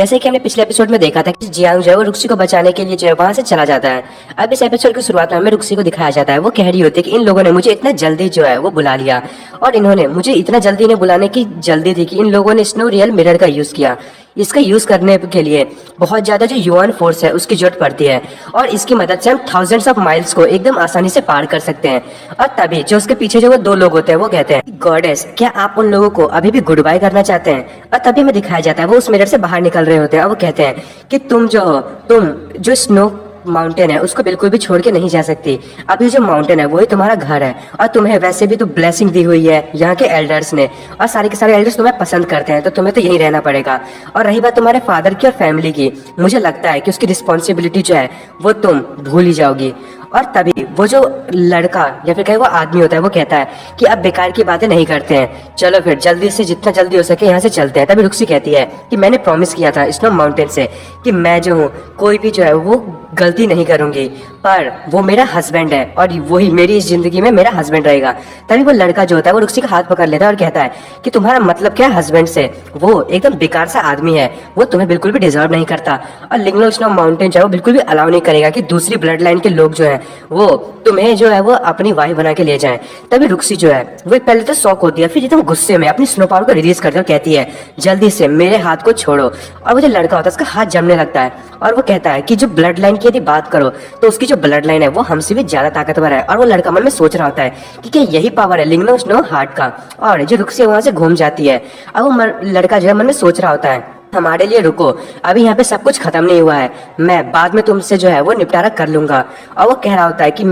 जैसे कि हमने पिछले एपिसोड में देखा था कि जियांग जो है वो रुक्सी को बचाने के लिए जो है वहां से चला जाता है। अब इस एपिसोड की शुरुआत में हमें रुक्सी को दिखाया जाता है, वो कह रही होती है कि इन लोगों ने मुझे इतना जल्दी जो है वो बुला लिया और इन्होंने मुझे इतना जल्दी इन्हें बुलाने की जल्दी थी कि इन लोगों ने स्नो रियल मिरर का यूज किया। इसका यूज करने के लिए बहुत ज्यादा जो यूएन फोर्स है उसकी जरूरत पड़ती है और इसकी मदद से हम थाउजेंड्स ऑफ माइल्स को एकदम आसानी से पार कर सकते हैं। और तभी जो उसके पीछे जो वो दो लोग होते हैं वो कहते हैं, गॉडेस क्या आप उन लोगों को अभी भी गुड बाय करना चाहते हैं? और तभी हमें दिखाया जाता है वो उस मिरर से बाहर निकल रहे होते हैं और वो कहते हैं कि तुम जो स्नो माउंटेन है उसको बिल्कुल भी छोड़ के नहीं जा सकती। अभी जो माउंटेन है वही तुम्हारा घर है और तुम्हें वैसे भी तो ब्लेसिंग दी हुई है यहाँ के एल्डर्स ने और सारे के सारे एल्डर्स तुम्हें पसंद करते हैं, तो तुम्हें तो यहीं रहना पड़ेगा। और रही बात तुम्हारे फादर की और फैमिली की, मुझे लगता है कि उसकी रिस्पॉन्सिबिलिटी जो है वो तुम भूल ही जाओगी। और तभी वो जो लड़का या फिर कहीं वो आदमी होता है वो कहता है कि अब बेकार की बातें नहीं करते हैं, चलो फिर जल्दी से जितना जल्दी हो सके यहाँ से चलते हैं। तभी रुक्सी कहती है कि मैंने प्रॉमिस किया था स्नो माउंटेन से कि मैं जो हूँ कोई भी जो है वो गलती नहीं करूंगी, पर वो मेरा हस्बैंड है और वही मेरी इस जिंदगी में मेरा हस्बैंड रहेगा। तभी वो लड़का जो होता है वो रुक्सी का हाथ पकड़ लेता है और कहता है कि तुम्हारा मतलब क्या है हस्बैंड से? वो एकदम बेकार सा आदमी है, वो तुम्हें बिल्कुल भी डिजर्व नहीं करता और लिंगलो स्नो माउंटेन जो है वो बिल्कुल भी अलाउ नहीं करेगा कि दूसरी ब्लड लाइन के लोग जो है वो तुम्हें जो है वो अपनी वाइफ बना के ले जाएं। तभी रुक्सी जो है वो पहले तो शॉक होती है, फिर एकदम गुस्से में अपनी स्नो पावर को रिलीज करते हुए कहती है जल्दी से मेरे हाथ को छोड़ो। और वो जो लड़का होता है उसका हाथ जमने लगता है और वो कहता है कि जो ब्लड लाइन की यदि बात करो तो उसकी जो ब्लड लाइन है वो हमसे भी ज्यादा ताकतवर है। और वो लड़का मन में सोच रहा होता है कि क्या यही पावर है लिंगलो स्नो हार्ट का? और जो रुक्सी वहां से घूम जाती है। अब वो लड़का जो है मन में सोच रहा होता है हमारे लिए रुको, अभी यहाँ पे सब कुछ खत्म नहीं हुआ है, मैं बाद में तुमसे जो है वो निपटारा कर लूंगा। और वो कह रहा होता है कि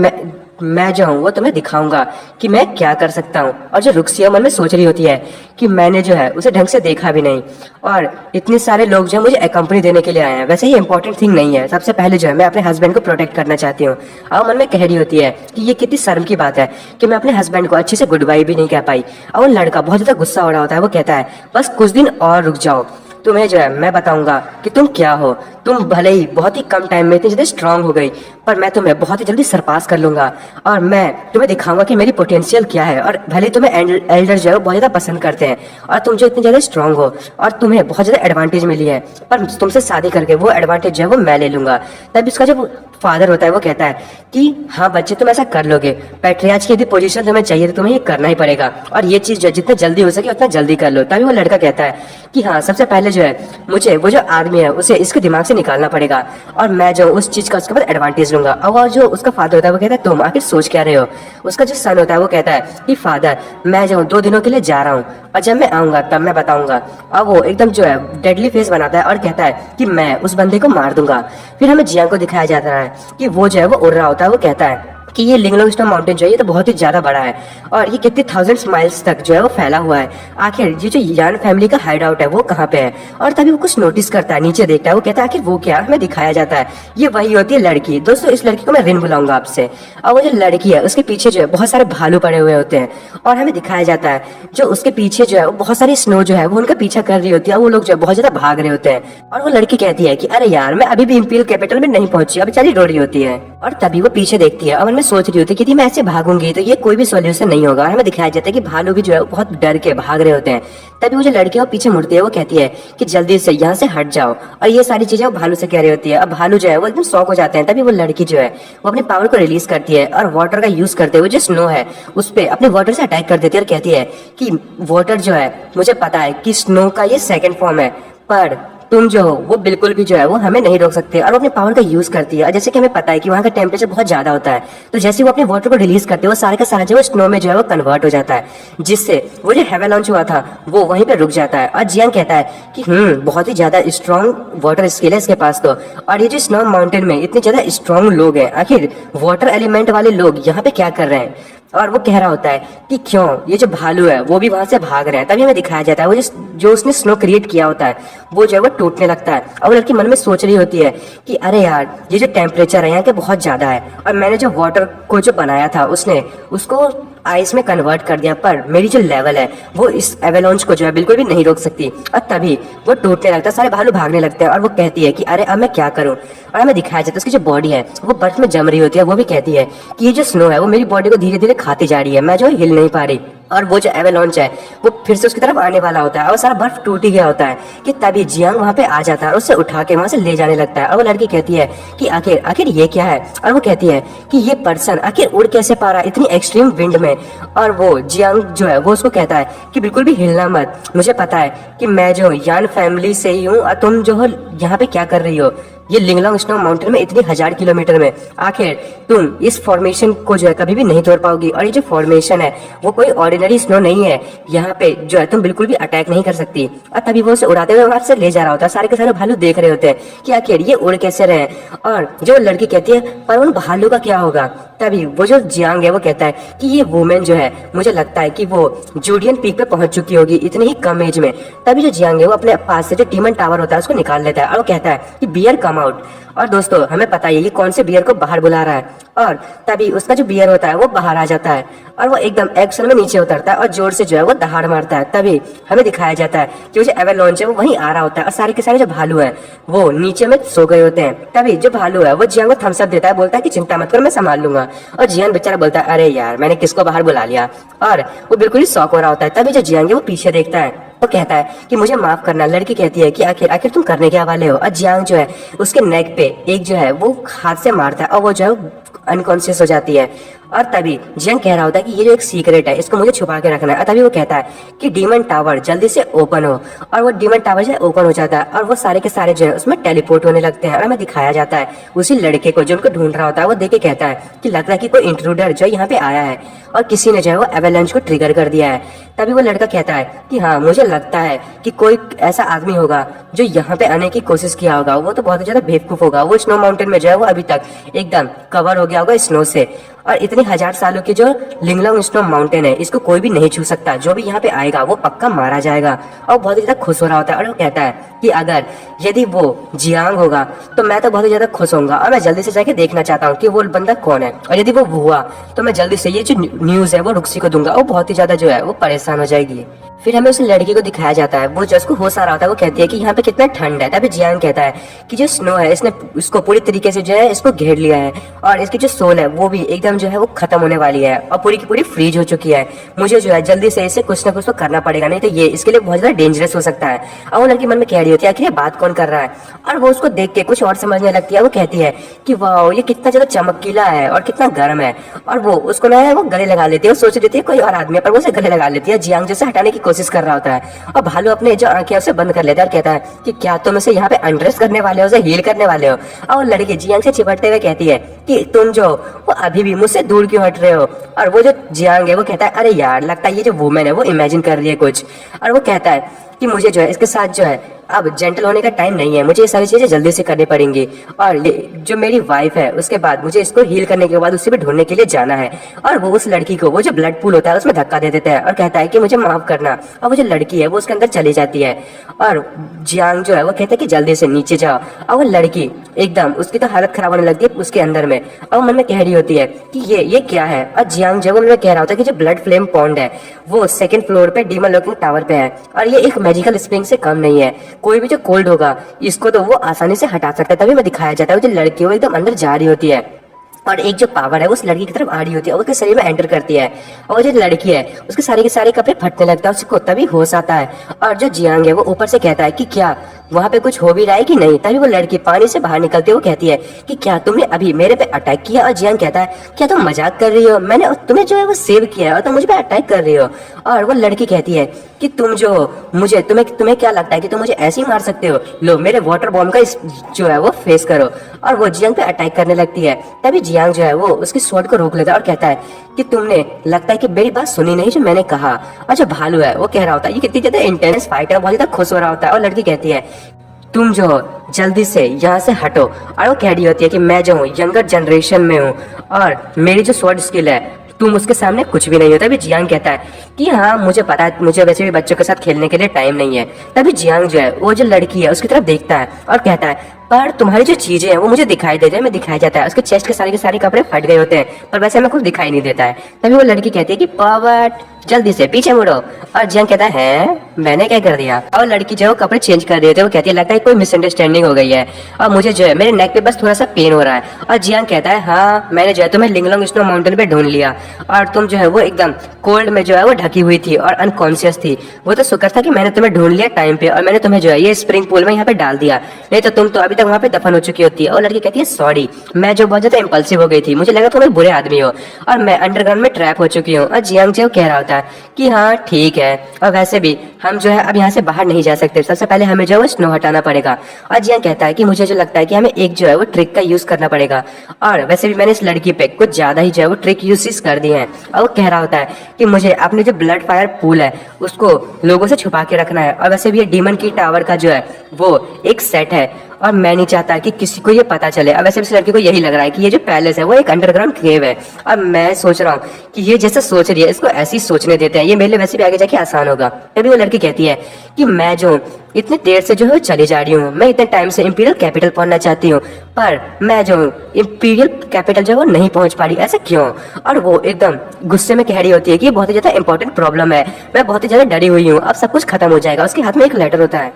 मैं जो हूँ वो तुम्हें दिखाऊंगा कि मैं क्या कर सकता हूँ। और जो रुक्सिया मन में सोच रही होती है कि मैंने जो है उसे ढंग से देखा भी नहीं और इतने सारे लोग जो मुझे कंपनी देने के लिए आए हैं, वैसे ही इंपॉर्टेंट थिंग नहीं है, सबसे पहले जो है मैं अपने हस्बैंड को प्रोटेक्ट करना चाहती हूँ। और मन में कह रही होती है कि ये कितनी शर्म की बात है कि मैं अपने हस्बैंड को अच्छे से गुड बाय भी नहीं कह पाई। और वो लड़का बहुत ज्यादा गुस्सा हो रहा होता है, वो कहता है बस कुछ दिन और रुक जाओ, तुम्हें जो है मैं बताऊंगा कि तुम क्या हो। तुम भले ही बहुत ही कम टाइम में इतनी ज्यादा स्ट्रांग हो गई, पर मैं तुम्हें बहुत ही जल्दी सरपास कर लूंगा और मैं तुम्हें दिखाऊंगा कि मेरी पोटेंशियल क्या है। और भले ही तुम्हें एल्डर जो है बहुत ज्यादा पसंद करते हैं और तुम जो इतनी ज्यादा स्ट्रांग हो और तुम्हें बहुत ज्यादा एडवांटेज मिली है, पर तुमसे शादी करके वो एडवांटेज जो है वो मैं ले लूंगा। तब इसका जो फादर होता है वो कहता है कि हाँ बच्चे तुम ऐसा कर लोगे, पैट्रियार्च की यदि पोजीशन तुम्हें चाहिए तो तुम्हें ये करना ही पड़ेगा और ये चीज जो जितना जल्दी हो सके उतना जल्दी कर लो। तभी वो लड़का कहता है कि हाँ सबसे पहले जो है मुझे वो जो आदमी है उसे इसके दिमाग से निकालना पड़ेगा और मैं जो उस चीज का उसके बाद एडवांटेज लूंगा। और जो उसका फादर होता है वो कहता है तुम आखिर सोच क्या रहे हो? उसका जो सन होता है वो कहता है कि फादर मैं जो 2 दिनों के लिए जा रहा हूँ और जब मैं आऊंगा तब मैं बताऊंगा। और वो एकदम जो है डेडली फेस बनाता है और कहता है कि मैं उस बंदे को मार दूंगा। फिर हमें जियांग को दिखाया जाता है कि वो जो है वो उड़ रहा होता है, वो कहता है कि ये लिंगलो स्नो माउंटेन जो है ये तो बहुत ही ज्यादा बड़ा है और ये कितने थाउजेंड्स माइल्स तक जो है वो फैला हुआ है। आखिर ये जो यान फैमिली का हाइड आउट है वो कहाँ पे है? और तभी वो कुछ नोटिस करता है, नीचे देखता है, वो कहता है आखिर वो क्या? हमें दिखाया जाता है ये वही होती है लड़की। दोस्तों इस लड़की को मैं रिन बुलाऊंगा आपसे। और वो जो लड़की है उसके पीछे जो है बहुत सारे भालू पड़े हुए होते हैं और हमें दिखाया जाता है जो उसके पीछे जो है बहुत सारी स्नो जो है वो उनका पीछा कर रही होती है। वो लोग जो है बहुत ज्यादा भाग रहे होते हैं और वो लड़की कहती है कि अरे यार मैं अभी भी इंपीरियल कैपिटल में नहीं पहुंची, अभी बेचारी रो रही होती है। और तभी वो पीछे देखती है और मन में सोच रही होती है कि मैं ऐसे भागूंगी तो ये कोई भी सॉल्यूशन नहीं होगा। और हमें दिखाया जाता है कि भालू भी जो है बहुत डर के भाग रहे होते हैं। तभी वो जो लड़की है वो पीछे मुड़ती है, वो कहती है कि जल्दी से यहाँ से हट जाओ। और ये सारी चीजें वो भालू से कह रही होती है। अब भालू जो है वो एकदम शॉक हो जाते हैं। तभी वो लड़की जो है वो अपनी पावर को रिलीज करती है और वाटर का यूज करते हुए जो स्नो है उस पर अपने वाटर से अटैक कर देती है और कहती है कि वाटर जो है मुझे पता है कि स्नो का ये सेकेंड फॉर्म है, पर तुम जो हो वो बिल्कुल भी जो है वो हमें नहीं रोक सकते। और वो अपने पावर का यूज करती है और जैसे कि हमें पता है कि वहाँ का टेम्परेचर बहुत ज्यादा होता है, तो जैसे वो अपने वाटर को रिलीज करते हैं वो सारे का सारा जो है स्नो में जो है वो कन्वर्ट हो जाता है, जिससे वो जो हेवन लॉन्च हुआ था वो वहीं पे रुक जाता है। और जियांग कहता है कि बहुत ही ज्यादा स्ट्रॉन्ग वाटर स्किल है इसके पास तो। और ये जो स्नो माउंटेन में इतने ज्यादा स्ट्रॉन्ग लोग हैं, आखिर वाटर एलिमेंट वाले लोग यहाँ पे क्या कर रहे हैं? और वो कह रहा होता है कि क्यों ये जो भालू है वो भी वहां से भाग रहे हैं। तभी हमें दिखाया जाता है वो जो उसने स्नो क्रिएट किया होता है वो जो है वो टूटने लगता है। और वो लड़की मन में सोच रही होती है कि अरे यार ये जो टेम्परेचर है यहाँ के बहुत ज्यादा है और मैंने जो वाटर को जो बनाया था उसने उसको आइस में कन्वर्ट कर दिया, पर मेरी जो लेवल है वो इस एवेलॉन्च को जो है बिल्कुल भी नहीं रोक सकती। और तभी वो टूटने लगता है, सारे भालू भागने लगते हैं और वो कहती है कि अरे अब मैं क्या करूं। और हमें दिखाया जाता है उसकी जो बॉडी है वो बर्फ में जम रही होती है। वो भी कहती है कि ये जो स्नो है वो मेरी बॉडी को धीरे धीरे खाती जा रही है, मैं जो हिल नहीं पा रही। और वो जो एवेलॉन्च है वो फिर से उसकी तरफ आने वाला होता है और सारा बर्फ टूट ही गया होता है कि तभी जियांग वहां पे आ जाता है और उससे उठा के वहां से ले जाने लगता है। और वो लड़की कहती है कि आखिर आखिर ये क्या है, और वो कहती है कि ये पर्सन आखिर उड़ कैसे पा रहा है इतनी एक्सट्रीम विंड में। और वो जियांग जो है वो उसको कहता है कि बिल्कुल भी हिलना मत, मुझे पता है कि मैं जो यान फैमिली से ही हूँ और तुम जो हो यहाँ पे क्या कर रही हो ये लिंगलोंग स्नो माउंटेन में इतनी 1000 किलोमीटर में, आखिर तुम इस फॉर्मेशन को जो है कभी भी नहीं तोड़ पाओगी। और ये जो फॉर्मेशन है वो कोई ऑर्डिनरी स्नो नहीं है, यहाँ पे जो है तुम बिल्कुल भी अटैक नहीं कर सकती। और तभी वो उसे उड़ाते हुए वहां से ले जा रहा होता है। सारे के सारे भालू देख रहे होते हैं कि आखिर ये उड़ कैसे रहे। और जो लड़की कहती है पर उन भालू का क्या होगा, तभी वो जो जियांग है वो कहता है कि ये वुमेन जो है मुझे लगता है कि वो जूडियन पीक पे पहुंच चुकी होगी इतनी ही कम एज में। तभी जो जियांग है वो अपने पास से जो डीमन टावर होता है उसको निकाल लेता है और वो कहता है कि बियर कम आउट। और दोस्तों हमें पता है ये कौन से बियर को बाहर बुला रहा है। और तभी उसका जो बियर होता है वो बाहर आ जाता है और वो एकदम एक्शन में नीचे उतरता है और जोर से जो है वो दहाड़ मारता है। तभी हमें दिखाया जाता है कि वो जो एवेलॉन्च है वो वहीं आ रहा होता है और सारे के सारे जो भालू हैं वो नीचे में सो गए होते हैं। तभी जो भालू है वो जियांग को थम्स अप देता है, बोलता है कि चिंता मत कर मैं संभाल लूंगा। और जियांग बेचारा बोलता है अरे यार मैंने किसको बाहर बुला लिया, और वो बिल्कुल ही शॉक हो रहा होता है। तभी जो जियांग है वो पीछे देखता है, वो कहता है कि मुझे माफ करना। लड़की कहती है कि आखिर आखिर तुम करने क्या वाले हो। और जियांग जो है उसके नेक पे एक जो है वो हाथ से मारता है और वो जो है अनकॉन्शियस हो जाती है। और तभी जियांग कह रहा होता है कि ये जो एक सीक्रेट है इसको मुझे छुपा के रखना है। और तभी वो कहता है कि डीमन टावर जल्दी से ओपन हो। और वो डीमन टावर जो है ओपन हो जाता है और वो सारे के सारे जो है उसमें टेलीपोर्ट होने लगते हैं। और हमें दिखाया जाता है उसी लड़के को जो उनको ढूंढ रहा होता है, वो देख के कहता है कि लगता है कि कोई इंट्रूडर जो है यहाँ पे आया है और किसी ने जो है वो एवेलैंच को ट्रिगर कर दिया है। तभी वो लड़का कहता है कि हाँ मुझे लगता है कि कोई ऐसा आदमी होगा जो यहाँ पे आने की कोशिश किया होगा, वो तो बहुत ही ज्यादा बेवकूफ होगा। वो स्नो माउंटेन में जो है वो अभी तक एकदम कवर हो गया होगा स्नो से। और इतनी 1000 सालों की जो लिंगलोंग स्नो माउंटेन है इसको कोई भी नहीं छू सकता, जो भी यहाँ पे आएगा वो पक्का मारा जाएगा। और बहुत ही ज्यादा खुश हो रहा होता है और वो कहता है कि अगर यदि वो जियांग होगा तो मैं तो बहुत ही ज्यादा खुश होऊंगा और मैं जल्दी से जाके देखना चाहता हूँ कि वो बंदा कौन है। और यदि वो हुआ तो मैं जल्दी से ये जो न्यूज है वो रुक्सी को दूंगा और बहुत ही ज्यादा जो है वो परेशान हो जाएगी। फिर हमें उस लड़की को दिखाया जाता है, वो जो उसको होश आ रहा होता है वो कहती है कि यहाँ पे कितना ठंड है। तभी जियांग कहता है कि जो स्नो है इसने उसको पूरी तरीके से जो है इसको घेर लिया है और इसकी जो सोल है वो भी एकदम जो है वो खत्म होने वाली है और पूरी की पूरी फ्रीज हो चुकी है। मुझे जो है जल्दी से इसे कुछ ना कुछ तो करना पड़ेगा, नहीं तो ये इसके लिए बहुत ज्यादा डेंजरस हो सकता है। और वो लड़की मन में कह रही होती है आखिर ये बात कौन कर रहा है। और वो उसको देख के कुछ और समझने लगती है। वो कहती है कि वाह ये कितना ज्यादा चमकीला है और कितना गर्म है। और वो उसको ना वो गले लगा लेती है, वो सोच रही थी कोई और आदमी है पर वो उसे गले लगा लेती है। जियांग जैसे हटाने की कोशिश कर रहा होता है और भालू अपने जो आंखें उसे बंद कर लेता है और कहता है कि क्या तुम इसे यहाँ पे अनड्रेस करने वाले हो, उसे हील करने वाले हो। और वो लड़की जियांग से चिपटते हुए कहती है कि तुम जो वो अभी भी मुझसे दूर क्यों हट रहे हो। और वो जो जियांग है वो कहता है अरे यार लगता है ये जो वुमेन है वो इमेजिन कर रही है कुछ। और वो कहता है कि मुझे जो है इसके साथ जो है अब जेंटल होने का टाइम नहीं है, मुझे ये सारी चीजें जल्दी से करनी पड़ेंगी। और ये जो मेरी वाइफ है उसके बाद मुझे इसको हील करने के बाद उसे भी ढूंढने के लिए जाना है। और वो उस लड़की को वो जो ब्लड पूल होता है उसमें धक्का दे देता है और कहता है कि मुझे माफ करना। और वो जो लड़की है वो उसके अंदर चली जाती है और जियांग जो है वो कहता है कि जल्दी से नीचे जाओ। और वो लड़की एकदम उसकी तो हालत खराब होने लगती है उसके अंदर में और मन में कह रही होती है कि ये क्या है। और जियांग जो है कह रहा होता है कि जो ब्लड फ्लेम पॉन्ड है वो 2nd फ्लोर पे डीमन लॉकिंग टावर पे है और ये एक मैजिकल स्प्रिंग से कम नहीं है। कोई भी जो कोल्ड होगा इसको तो वो आसानी से हटा सकता है। तभी मैं दिखाया जाता है वो जो लड़की है वो एकदम अंदर जा रही होती है और एक जो पावर है उस लड़की की तरफ आ रही होती है, उसके शरीर में एंटर करती है और जो लड़की है उसके सारे के सारे कपड़े फटने लगता है, उसको तभी होश आता है। और जो जियांग है वो ऊपर से कहता है कि क्या वहां पे कुछ हो भी रहा है कि नहीं। तभी वो लड़की पानी से बाहर निकलते हुए कहती है कि क्या तुमने अभी मेरे पे अटैक किया। और जियांग कहता है क्या तुम मजाक कर रही हो, मैंने तुम्हें जो है वो सेव किया है और तुम मुझ पे अटैक कर रही हो। और वो लड़की कहती है कि तुम जो मुझे तुम्हें क्या लगता है कि तुम मुझे ऐसे ही मार सकते हो, लो मेरे वाटर बॉम्ब का जो है वो फेस करो। और वो जियांग पे अटैक करने लगती है। तभी जियांग जो है वो उसकी स्वॉर्ड को रोक लेता है और कहता है कि तुमने लगता है कि मेरी बात सुनी नहीं जो मैंने कहा। और जो भालू है वो कह रहा होता है ये कितनी ज्यादा इंटेंस फाइट है, बहुत ज्यादा खुश हो रहा होता है। और लड़की कहती है तुम जो जल्दी से यहाँ से हटो। और वो कह रही होती है कि मैं जो हूँ यंगर जनरेशन में हूँ और मेरी जो स्वॉर्ड स्किल है तुम उसके सामने कुछ भी नहीं होता। तभी जियांग कहता है कि हाँ मुझे पता है, मुझे वैसे भी बच्चों के साथ खेलने के लिए टाइम नहीं है। तभी जियांग जो है वो जो लड़की है उसकी तरफ देखता है और कहता है पर तुम्हारी जो चीजें हैं वो मुझे दिखाई देते हैं, मैं दिखाई जाता है, उसके चेस्ट के सारे कपड़े फट गए होते हैं, पर वैसे हमें कुछ दिखाई नहीं देता है। तभी वो लड़की कहती है कि पावट जल्दी से पीछे मुड़ो। और जियांग कहता है मैंने क्या कर दिया? और लड़की जो है वो कपड़े चेंज कर देते हैं, वो कहती है लगता है कोई मिसअंडरस्टैंडिंग हो गई है और मुझे जो है मेरे नेक पे बस थोड़ा सा पेन हो रहा है। और जियांग कहता है हाँ मैंने जो है तुम्हें लिंगलोंग स्नो माउंटेन पे ढूंढ लिया और तुम जो है वो एकदम कोल्ड में जो है वो ढकी हुई थी और अनकॉन्शियस थी। वो तो शुक्र था कि मैंने तुम्हें ढूंढ लिया टाइम पे और मैंने तुम्हें जो है ये स्प्रिंग पूल में यहाँ पे डाल दिया, नहीं तो तुम तो अभी तक वहाँ पे दफन हो चुकी होती है। और लड़की कहती है सॉरी, मैं जो बहुत ज्यादा इम्पल्सिव हो गई थी, मुझे लगा तुम एक बुरे आदमी हो और मैं अंडरग्राउंड में ट्रैप हो चुकी हूँ। और जियांग जो कह रहा होता है कि हाँ ठीक है, और वैसे भी हम जो है अब यहाँ से बाहर नहीं जा सकते, सबसे पहले हमें जो है वो स्नो हटाना पड़ेगा। और जियांग कहता है कि मुझे जो लगता है कि हमें एक जो है वो ट्रिक का यूज करना पड़ेगा, और वैसे भी मैंने इस लड़की पे कुछ ज्यादा ही जो है वो ट्रिक यूज कर दिए हैं। और वो कह रहा होता है कि मुझे अपने जो ब्लड फायर पूल है उसको लोगों से छुपा के रखना है, और वैसे भी ये डीमन की टावर का जो है वो एक सेट है और मैं नहीं चाहता कि किसी को ये पता चले। अब वैसे भी इस लड़की को यही लग रहा है कि ये जो पैलेस है वो एक अंडरग्राउंड केव है। अब मैं सोच रहा हूँ कि ये जैसा सोच रही है इसको ऐसी सोचने देते हैं, ये मेरे लिए वैसे भी आगे जाके आसान होगा। तभी वो लड़की कहती है कि मैं जो इतनी देर से जो है चली जा रही हूँ, मैं इतने टाइम से इंपीरियल कैपिटल पहुंचना चाहती हूँ, पर मैं जो इंपीरियल कैपिटल जो है वो नहीं पहुंच पा रही, ऐसा क्यों? और वो एकदम गुस्से में कह रही होती है कि ये बहुत ही ज्यादा इंपॉर्टेंट प्रॉब्लम है, मैं बहुत ही ज्यादा डरी हुई हूँ, अब सब कुछ खत्म हो जाएगा। उसके हाथ में एक लेटर होता है।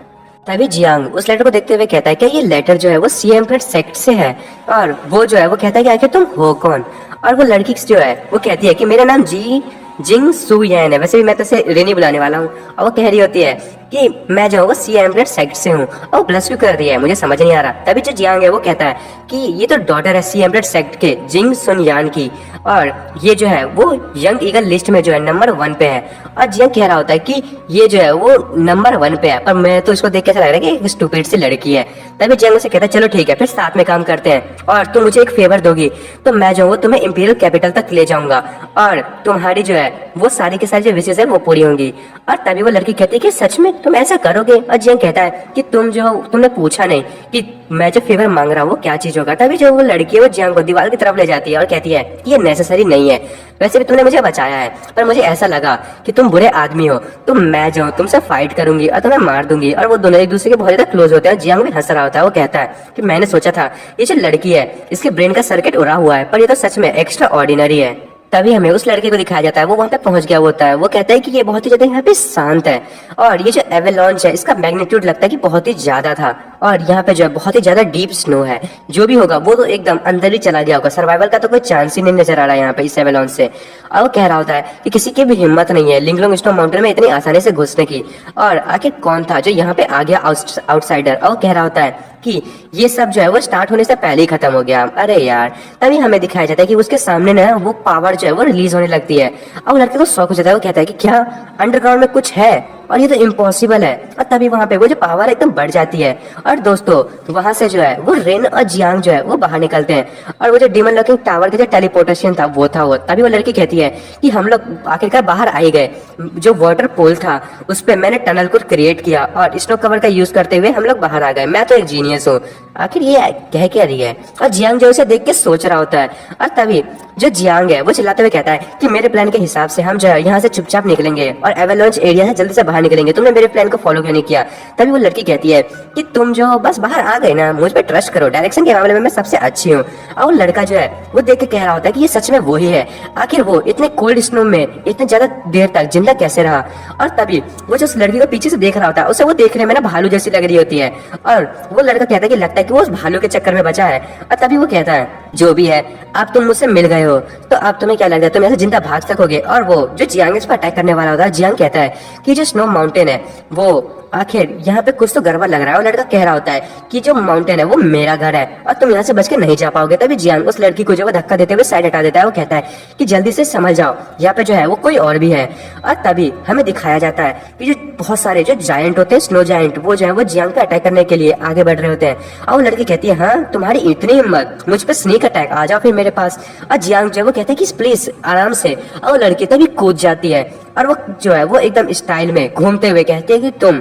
तभी जियांग उस लेटर को देखते हुए कहता है कि ये लेटर जो है वो सीएम सेक्ट से है, और वो जो है वो कहता है कि आखिर तुम हो कौन? और वो लड़की जो है वो कहती है कि मेरा नाम जिंग सू यैन है, वैसे भी मैं तो इसे रेनी बुलाने वाला हूँ। और वो कह रही होती है कि मैं जो हूँ वो सीएम सेक्ट से हूँ, और प्लस क्यों कर रही है मुझे समझ नहीं आ रहा। तभी जो जियांग है वो कहता है कि ये तो डॉटर है सीएम सेक्ट के जिंग सुन यान की, और ये जो है वो यंग ईगल लिस्ट में जो है नंबर 1 पे है। और जियांग कह रहा होता है कि ये जो है वो नंबर 1 पे है, पर मैं तो इसको देख के ऐसा लग रहा है कि एक स्टूपिड सी लड़की है। तभी जियांग उसे कहता है चलो ठीक है फिर साथ में काम करते हैं, और तुम मुझे एक फेवर दोगी तो मैं जो हूँ तुम्हें इंपीरियल कैपिटल तक ले जाऊंगा और तुम्हारी जो है वो सारी की सारी जो विशेष है वो पूरी होंगी। और तभी वो लड़की कहती है कि सच में तुम ऐसा करोगे? और जियांग कहता है कि तुमने पूछा नहीं कि मैं जो फेवर मांग रहा हूँ वो क्या चीज होगा। तभी जो वो लड़की है वो जियांग को दीवार की तरफ ले जाती है और कहती है कि ये नेसेसरी नहीं है, वैसे भी तुमने मुझे बचाया है, पर मुझे ऐसा लगा कि तुम बुरे आदमी हो, तो मैं जो तुमसे फाइट करूंगी और तुम्हें मार दूंगी। और वो दोनों एक दूसरे के बहुत ज्यादा क्लोज होते हैं। जियांग भी हंस रहा होता है, वो कहता है कि मैंने सोचा था ये जो लड़की है इसके ब्रेन का सर्किट उड़ा हुआ है, पर ये तो सच में एक्स्ट्रा ऑर्डिनरी है। तभी हमें उस लड़के को दिखाया जाता है, वो वहां पे पहुंच गया होता है। वो कहता है कि ये बहुत ही ज्यादा यहाँ पे शांत है, और ये जो एवेलॉन्च है इसका मैग्नीट्यूड लगता है कि बहुत ही ज्यादा था, और यहाँ पे जो है बहुत ही ज्यादा डीप स्नो है। जो भी होगा वो तो एकदम अंदर ही चला गया होगा, सर्वाइवल का तो कोई चांस ही नहीं नजर आ रहा है यहाँ पे इस एवेलॉन्च से। और वो कह रहा होता है कि किसी की भी हिम्मत नहीं है लिंगलोंग स्नो माउंटेन में इतनी आसानी से घुसने की, और आखिर कौन था जो यहाँ पे आ गया आउटसाइडर। और वो कह रहा होता है कि ये सब जो है वो स्टार्ट होने से पहले ही खत्म हो गया। अरे यार, तभी हमें दिखाया जाता है कि उसके सामने ना वो पावर जो है वो रिलीज होने लगती है, और लड़के को शौक हो जाता है। वो कहता है कि क्या अंडरग्राउंड में कुछ है और ये तो इम्पॉसिबल है। और तभी वहां पे वो जो पावर एकदम बढ़ जाती है, और दोस्तों वहां से जो है वो रेन और जियांग जो है वो बाहर निकलते हैं, और वो जो डीमन लॉकिंग टावर का जो टेलीपोर्टेशन था वो था वो। तभी वो लड़की कहती है कि हम लोग आखिरकार बाहर आ ही गए, जो वाटर पोल था उस पर मैंने टनल को क्रिएट किया और स्नो कवर का यूज करते हुए हम लोग बाहर आ गए, मैं तो एक जीनियस हूँ। आखिर ये कह क्या रही है? और जियांग जो उसे देख के सोच रहा होता है, और तभी जो जियांग है वो चिल्लाते हुए कहता है कि मेरे प्लान के हिसाब से हम जो है यहाँ से चुपचाप निकलेंगे और एवेलॉन्च एरिया से जल्दी से बाहर निकलेंगे, तुमने मेरे प्लान को फॉलो क्यों नहीं किया? तभी वो लड़की कहती है कि तुम जो बस बाहर आ गए ना, मुझ पे ट्रस्ट करो, डायरेक्शन के मामले में मैं सबसे अच्छी हूँ। और वो लड़का जो है वो देख के कह रहा होता है कि ये सच में वो ही है, आखिर वो इतने कोल्ड स्नो में इतने ज्यादा देर तक जिंदा कैसे रहा? और तभी वो जो उस लड़की को पीछे से देख रहा होता है, उसे वो देखने में ना भालू जैसी लग रही होती है, और वो लड़का कहता है कि लगता है कि वो उस भालू के चक्कर में बचा है। और तभी वो कहता है जो भी है अब तुम मुझसे मिल गए हो तो अब तुम्हें क्या लगता है तुम ऐसे जिंदा भाग सकोगे? और वो जो जियांग इस पर अटैक करने वाला होता है, जियांग कहता है कि जो स्नो माउंटेन है वो आखिर यहाँ पे कुछ तो गड़बड़ लग रहा है। और लड़का कह रहा होता है कि जो माउंटेन है वो मेरा घर है और तुम यहाँ से बच के नहीं जा पाओगे। तभी जियांग उस लड़की को जो वो धक्का देते हुए साइड हटा देता है। वो कहता है कि जल्दी से समझ जाओ यहाँ पे जो है वो कोई और भी है। और तभी हमें दिखाया जाता है कि जो बहुत सारे जो जायंट होते हैं, स्नो जायंट, वो जो है वो जियांग पे अटैक करने के लिए आगे बढ़ रहे होते हैं। और वो लड़की कहती है हाँ तुम्हारी इतनी हिम्मत, मुझ पे स्नीक अटैक, आ जाओ फिर मेरे पास। और जियांग जो है वो कहता है कि प्लीज आराम से। और वो लड़की तभी कूद जाती है, और वो जो है वो एकदम स्टाइल में घूमते हुए कहती है कि तुम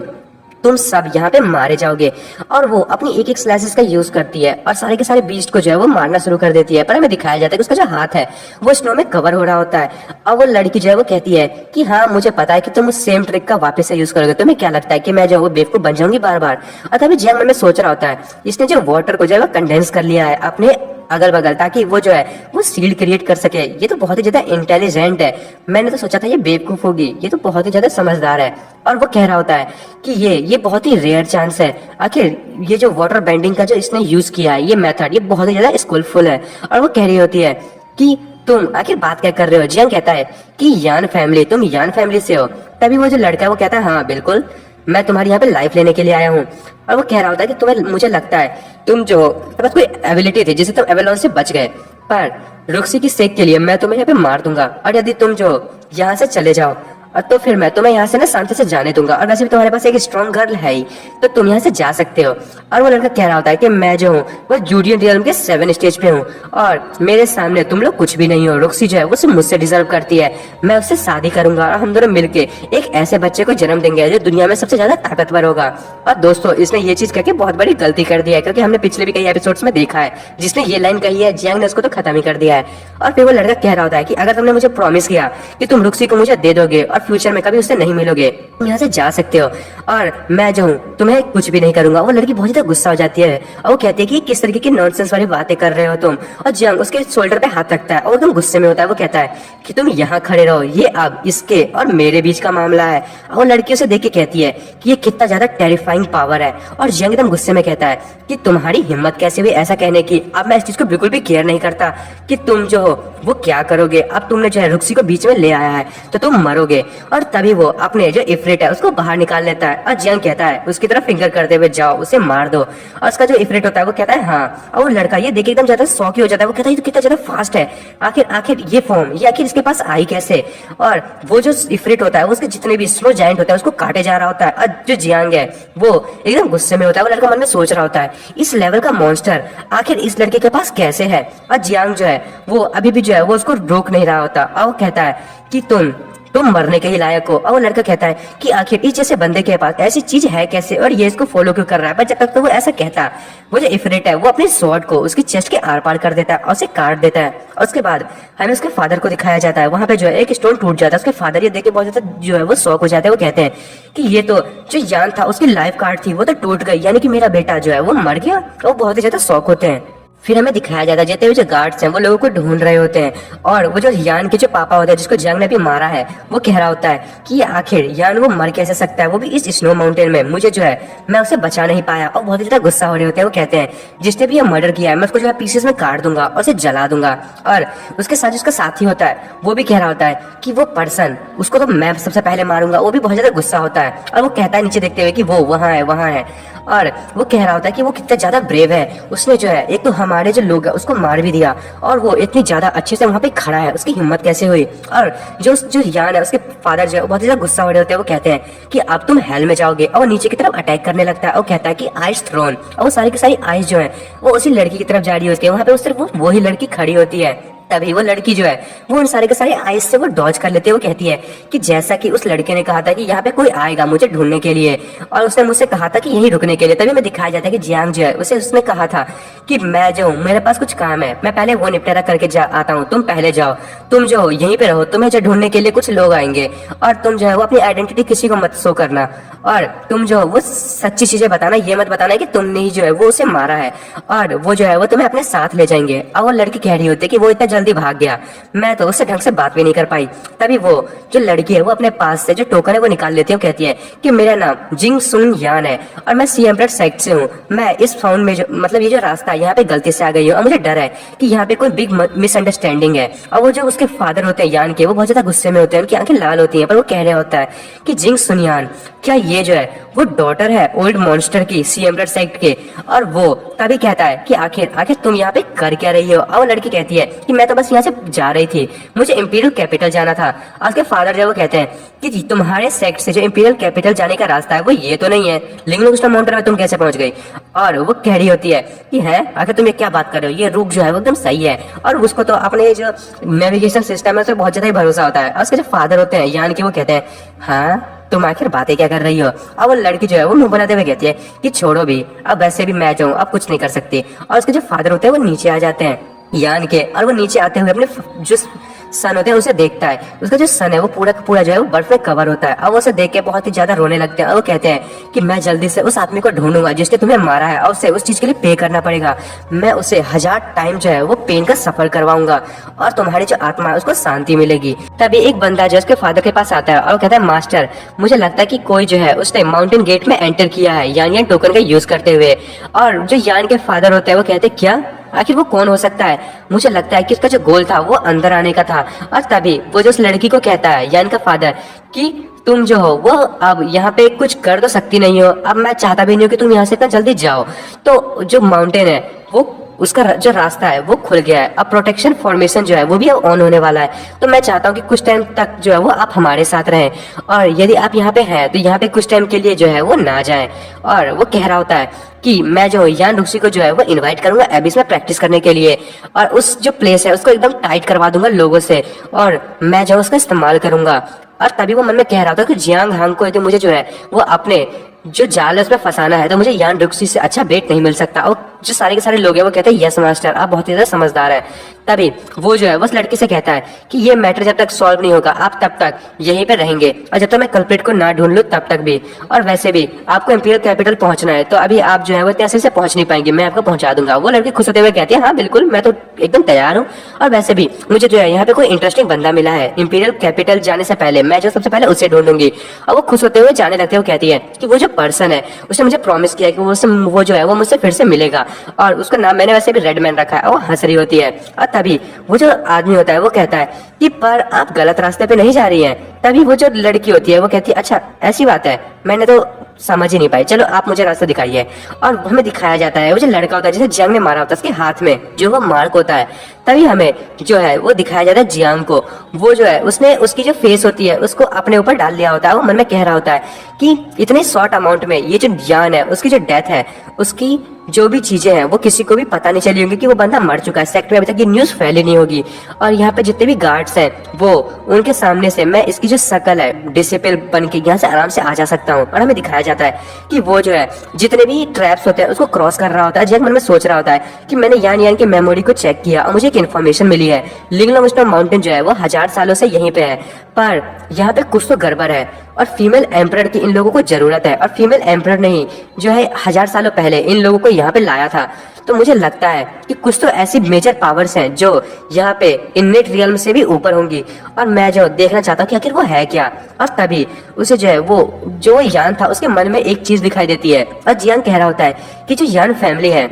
तुम सब यहाँ पे मारे जाओगे। और वो अपनी एक एक स्लैसेस का यूज करती है और सारे के सारे बीस्ट को जो है वो मारना शुरू कर देती है। पर हमें दिखाया जाता है कि उसका जो हाथ है वो स्नो में कवर हो रहा होता है। और वो लड़की जो है वो कहती है कि हाँ मुझे पता है कि तुम उस सेम ट्रिक का वापस से यूज करोगे, तुम्हें क्या लगता है कि मैं जो वो बेवकूफ बन जाऊंगी बार बार। और तभी जियांग मन में सोच रहा होता है इसने जो वाटर को जो है वो कंडेंस कर लिया है अपने अगल बगल, ताकि वो जो है वो सीड क्रिएट कर सके। ये तो बहुत ही ज्यादा इंटेलिजेंट है, मैंने तो सोचा था ये बेवकूफ होगी, ये तो बहुत ही ज्यादा समझदार है। और वो कह रहा होता है कि ये बहुत ही रेयर चांस है, आखिर ये जो वाटर बेंडिंग का जो इसने यूज किया है ये मेथड ये बहुत ही ज्यादा स्किलफुल है। और वो कह रही होती है कि तुम आखिर बात क्या कर रहे हो। जियांग कहता है कि यान फैमिली, तुम यान फैमिली से हो। तभी वो जो लड़का है वो कहता है हाँ बिल्कुल, मैं तुम्हारी यहाँ पे लाइफ लेने के लिए आया हूँ। और वो कह रहा होता है कि तुम्हें, मुझे लगता है तुम जो बस कोई एबिलिटी थी जिससे तुम एवेलॉन से बच गए, पर रुक्सी की सेक के लिए मैं तुम्हें यहाँ पे मार दूंगा। और यदि तुम जो यहाँ से चले जाओ और तो फिर मैं तुम्हें यहाँ से ना शांति से जाने दूंगा। और वैसे भी तुम्हारे पास एक स्ट्रॉन्ग गर्ल है ही, तो तुम यहाँ से जा सकते हो। और वो लड़का कह रहा होता है कि मैं जो हूँ वो जूडियन रियल्म के 7 स्टेज पे हूँ और मेरे सामने तुम लोग कुछ भी नहीं हो। रुक्सी जो है वो सिर्फ मुझसे डिजर्व करती है, मैं उससे शादी करूंगा और हम दोनों मिलके एक ऐसे बच्चे को जन्म देंगे जो दुनिया में सबसे ज्यादा ताकतवर होगा। और दोस्तों इसने ये चीज करके बहुत बड़ी गलती कर दी है, क्योंकि हमने पिछले भी कई एपिसोड्स में देखा है जिसने ये लाइन कही है जियांग ने उसको तो खत्म ही कर दिया है। और फिर वो लड़का कह रहा होता है कि अगर तुमने मुझे प्रॉमिस किया कि तुम रुक्सी को मुझे दे दोगे और फ्यूचर में कभी उससे नहीं मिलोगे, तुम यहाँ से जा सकते हो और मैं जो हूँ तुम्हें कुछ भी नहीं करूंगा। वो लड़की बहुत ज्यादा गुस्सा हो जाती है और वो कहती है कि किस तरीके की नॉनसेंस वाली बातें कर रहे हो तुम। और जियांग उसके शोल्डर पे हाथ रखता है और एकदम गुस्से में होता है। वो कहता है कि तुम यहाँ खड़े रहो, ये अब इसके और मेरे बीच का मामला है। और वो लड़की उसे देख के कहती है कि ये कितना ज्यादा टेरिफाइंग पावर है। और जियांग एकदम गुस्से में कहता है कि तुम्हारी हिम्मत कैसे हुई ऐसा कहने की, अब मैं इस चीज को बिल्कुल भी केयर नहीं करता कि तुम जो हो वो क्या करोगे। अब तुमने जो है रुक्सी को बीच में ले आया है तो तुम मरोगे। और तभी वो अपने जो इफ्रिट है उसको बाहर निकाल लेता है और जियांग कहता है उसकी तरफ फिंगर करते हुए जाओ उसे मार दो। और उसका जो इफ्रिट होता है वो कहता है हाँ। और वो लड़का ये देख एकदम ज्यादा शॉक हो जाता है। वो कहता है ये तो कितना ज्यादा फास्ट है, आखिर आखिर ये फॉर्म ये आखिर इसके पास आई कैसे। और वो जो इफ्रिट होता है वो उसके जितने भी स्नो जायंट होता है उसको काटे जा रहा होता है। और जो जियांग है वो एकदम गुस्से में होता है। वो लड़का मन में सोच रहा होता है इस लेवल का मॉन्स्टर आखिर इस लड़के के पास कैसे है। और जियांग जो है वो अभी भी जो है वो उसको रोक नहीं रहा होता। और वो कहता है कि तुम मरने के ही लायक हो। और वो लड़का कहता है कि आखिर इस जैसे बंदे के पास ऐसी चीज है कैसे और ये इसको फॉलो क्यों कर रहा है। पर जब तक तो वो ऐसा कहता, वो जो इफ्रिट है वो अपने स्वॉर्ड को उसकी चेस्ट के आर पार कर देता है और उसे काट देता है। और उसके बाद हमें उसके फादर को दिखाया जाता है, वहां पे जो है एक स्टोन टूट जाता है। उसके फादर ये देख के बहुत ज्यादा जो है वो शॉक हो जाते हैं। वो कहते हैं कि ये तो जो यान था उसकी लाइफ कार्ड थी वो तो टूट गई, यानी कि मेरा बेटा जो है वो मर गया। और बहुत ही ज्यादा शॉक होते हैं। फिर हमें दिखाया जाता है जितने हुए जो गार्ड्स हैं वो लोगों को ढूंढ रहे होते हैं। और वो जो यान के जो पापा होते हैं जिसको जियांग ने भी मारा है वो कह रहा होता है कि आखिर यान वो मर कैसे सकता है, वो भी इस स्नो माउंटेन में, मुझे जो है मैं उसे बचा नहीं पाया। और बहुत ही ज्यादा गुस्सा हो रहे होते हैं। वो कहते हैं जिसने भी ये मर्डर किया है मैं उसको जो है पीसेस में काट दूंगा और उसे जला दूंगा। और उसके साथ जिसका साथी होता है वो भी कह रहा होता है कि वो पर्सन उसको तो मैं सबसे पहले मारूंगा। वो भी बहुत ज्यादा गुस्सा होता है और वो कहता है नीचे देखते हुए कि वो वहां है वहां है। और वो कह रहा होता है कि वो कितना ज्यादा ब्रेव है, उसने जो है एक तो हमारे जो लोग हैं उसको मार भी दिया और वो इतनी ज्यादा अच्छे से वहां पे खड़ा है, उसकी हिम्मत कैसे हुई। और जो यान है उसके फादर जो है बहुत ज्यादा गुस्सा हो रहे होते हैं। वो कहते हैं कि अब तुम हेल में जाओगे और वो नीचे की तरफ अटैक करने लगता है। और कहता है कि आइस थ्रोन, और वो सारी की सारी आइस जो है वो उसी लड़की की तरफ जा रही होती है। वहां पे सिर्फ वो ही लड़की खड़ी होती है। तभी वो लड़की जो है वो उन सारे के सारे आइस से वो डॉज कर लेते हैं। वो कहती है कि जैसा कि उस लड़के ने कहा था कि यहाँ पे कोई आएगा मुझे ढूंढने के लिए और उसने मुझसे कहा था कि यहीं रुकने के लिए। तभी हमें दिखाया जाता है कि जियांग जो है उसने कहा था कि मैं जो हूँ मेरे पास कुछ काम है, मैं पहले वो निपटारा करके आता हूँ, तुम पहले जाओ, तुम जो हो यहीं पे रहो, तुम्हें जो ढूंढने के लिए कुछ लोग आएंगे और तुम जो है वो अपनी आइडेंटिटी किसी को मत शो करना और तुम जो वो सच्ची चीजें बताना, ये मत बताना कि तुमने ही जो है वो उसे मारा है और वो जो है वो तुम्हें अपने साथ ले जाएंगे। और वो लड़की कह रही होती है कि वो इतना जल्दी भाग गया, मैं तो उससे ढंग से बात भी नहीं कर पाई। तभी वो जो लड़की है वो अपने पास से जो टोकन है वो निकाल लेती है। वो कहती है कि मेरा नाम जिंग सुन यान है और मैं सिएम्ब्रेट साइड से हूँ। मैं इस फाउंड में जो मतलब ये जो रास्ता है यहाँ पे गलती से आ गई हूँ और मुझे डर है कि यहाँ पे कोई बिग मिसअंडरस्टैंडिंग है। और वो जो उसके फादर होते हैं यान के, वो बहुत ज्यादा गुस्से में होते हैं, उनकी आंखें लाल होती हैं। पर वो कह रहा होता है कि जिंग सुन यान, क्या ये जो है वो डॉटर है ओल्ड मॉन्स्टर की सिएम्ब्रेट सेक्ट के। और वो तभी कहता है कि आखिर तुम यहाँ पे कर क्या रही हो। और वो लड़की कहती है कि मैं तो बस यहाँ से जा रही थी, मुझे इंपीरियल कैपिटल जाना था। और उसके फादर जो वो कहते हैं कि तुम्हारे सेक्ट से जो इंपीरियल कैपिटल जाने का रास्ता है वो ये तो नहीं है, लिंगलुंगस्टा माउंटेन में तुम कैसे पहुंच गई। और वो कह रही होती है कि है आखिर तुम ये क्या बात कर रहे हो, ये रूट जो है वो एकदम सही है। और उसको तो अपने जो नेविगेशन सिस्टम है उस पर बहुत ज्यादा ही भरोसा होता है। और उसके जो फादर होते हैं यान के, वो कहते हैं हाँ तुम आखिर बातें क्या कर रही हो। अब वो लड़की जो है वो मुंह बनाते हुए कहती है कि छोड़ो भी, अब वैसे भी मैं जाऊँ, अब कुछ नहीं कर सकती। और उसके जो फादर होते हैं वो नीचे आ जाते हैं यान के, और वो नीचे आते हुए अपने जो सन होते हैं उसे देखता है। उसका जो सन है वो पूरा का पूरा जो है वो बर्फ में कवर होता है। अब वो उसे देख के बहुत ही ज्यादा रोने लगते हैं और वो कहते हैं कि मैं जल्दी से उस आदमी को ढूंढूंगा जिसने तुम्हें मारा है, और उसे उस चीज के लिए पे करना पड़ेगा। मैं उसे 1000 टाइम जो है वो पेन का सफर करवाऊंगा और तुम्हारी जो आत्मा है उसको शांति मिलेगी। तभी एक बंदा जो उसके फादर के पास आता है और वो कहता है मास्टर, मुझे लगता है कि कोई जो है उसने माउंटेन गेट में एंटर किया है यान टोकन का यूज करते हुए। और जो यान के फादर होते हैं वो कहते हैं क्या, आखिर वो कौन हो सकता है। मुझे लगता है कि उसका जो गोल था वो अंदर आने का था। और तभी वो जो उस लड़की को कहता है यान का फादर कि तुम जो हो वो अब यहाँ पे कुछ कर तो सकती नहीं हो, अब मैं चाहता भी नहीं हूँ कि तुम यहाँ से इतना जल्दी जाओ। तो जो माउंटेन है वो उसका जो रास्ता है वो खुल गया है। अब प्रोटेक्शन फॉर्मेशन जो है वो भी अब ऑन होने वाला है। तो मैं चाहता हूँ कि कुछ टाइम तक जो है वो आप हमारे साथ रहें, और यदि आप यहाँ पे हैं तो यहाँ पे कुछ टाइम के लिए जो है वो ना जाएं। और वो कह रहा होता है कि मैं जो यान रुक्सी को जो है वो इनवाइट करूंगा एबिस में प्रैक्टिस करने के लिए, और उस जो प्लेस है उसको एकदम टाइट करवा दूंगा लोगों से, और मैं जो उसका इस्तेमाल करूंगा। और तभी वो मन में कह रहा था कि जियांग हांग को यदि मुझे जो है वो अपने जो जाल है उसमें फंसाना है तो मुझे यान रुक्सी से अच्छा बेट नहीं मिल सकता। और जो सारे के सारे लोग हैं वो कहते हैं यस मास्टर, आप बहुत ही ज्यादा समझदार है। तभी वो जो है उस लड़की से कहता है कि ये मैटर जब तक सॉल्व नहीं होगा आप तब तक यहीं पे रहेंगे, और जब तक मैं कल्प्रिट को ना ढूंढ लूं तब तक भी। और वैसे भी आपको इंपीरियल कैपिटल पहुंचना है तो अभी आप जो है वो इतने आसानी से पहुंच नहीं पाएंगे, मैं आपको पहुंचा दूंगा। वो लड़की खुश होते हुए कहती है हाँ बिल्कुल, मैं तो एकदम तैयार हूँ। और वैसे भी मुझे जो है यहाँ पे कोई इंटरेस्टिंग बंदा मिला है, इंपीरियल कैपिटल जाने से पहले मैं जो सबसे पहले उसे ढूंढूंगी। और वो खुश होते हुए जाने लगते हैं। वो कहती है कि वो जो पर्सन है उसने मुझे प्रॉमिस किया कि वो जो है वो मुझसे फिर से मिलेगा, और उसका नाम मैंने वैसे भी रेड मैन रखा है। वो हंस रही होती है। और तभी वो जो आदमी होता है वो कहता है कि पर आप गलत रास्ते पे नहीं जा रही हैं। तभी वो जो लड़की होती है वो कहती है अच्छा ऐसी बात है, मैंने तो समझ ही नहीं पाई, चलो आप मुझे रास्ता दिखाइए। और हमें दिखाया जाता है वो जो लड़का होता है जिसे जियांग ने मारा होता है उसके हाथ में जो वो मार्क होता है। तभी हमें जो है वो दिखाया जाता है जियांग को, वो जो है उसने उसकी जो फेस होती है उसको अपने ऊपर डाल लिया होता है। वो मन में कह रहा होता है कि इतने शॉर्ट अमाउंट में ये जो जान है उसकी जो डेथ है उसकी जो भी चीजें हैं वो किसी को भी पता नहीं चली होंगी कि वो बंदा मर चुका है। सेक्टर में अभी तक ये न्यूज फैली नहीं होगी। और यहाँ पे जितने भी गार्ड्स हैं वो उनके सामने से मैं इसकी जो शकल है डिसिपल बन के यहाँ से आराम से आ जा सकता हूँ। और हमें दिखाया जाता है कि वो जो है जितने भी ट्रैप्स होते हैं उसको क्रॉस कर रहा होता है। जियांग मन में सोच रहा होता है कि मैंने यान की मेमोरी को चेक किया और मुझे एक इन्फॉर्मेशन मिली है, लिंगलोंग माउंटेन जो है वो 1000 सालों से यहीं पे है, पर यहाँ पे कुछ तो गड़बड़ है और फीमेल एम्परर की इन लोगों को जरूरत है। और फीमेल एम्परर नहीं जो है 1000 सालों पहले इन लोगों को यहाँ पे लाया था। तो मुझे लगता है कि कुछ तो ऐसी मेजर पावर्स हैं जो यहाँ पे इननेट रियल्म से भी ऊपर होंगी, और मैं जो देखना चाहता हूँ कि आखिर वो है क्या। और तभी उसे जो है वो जो यान था उसके मन में एक चीज दिखाई देती है, और जियांग कह रहा होता है कि जो यान फैमिली है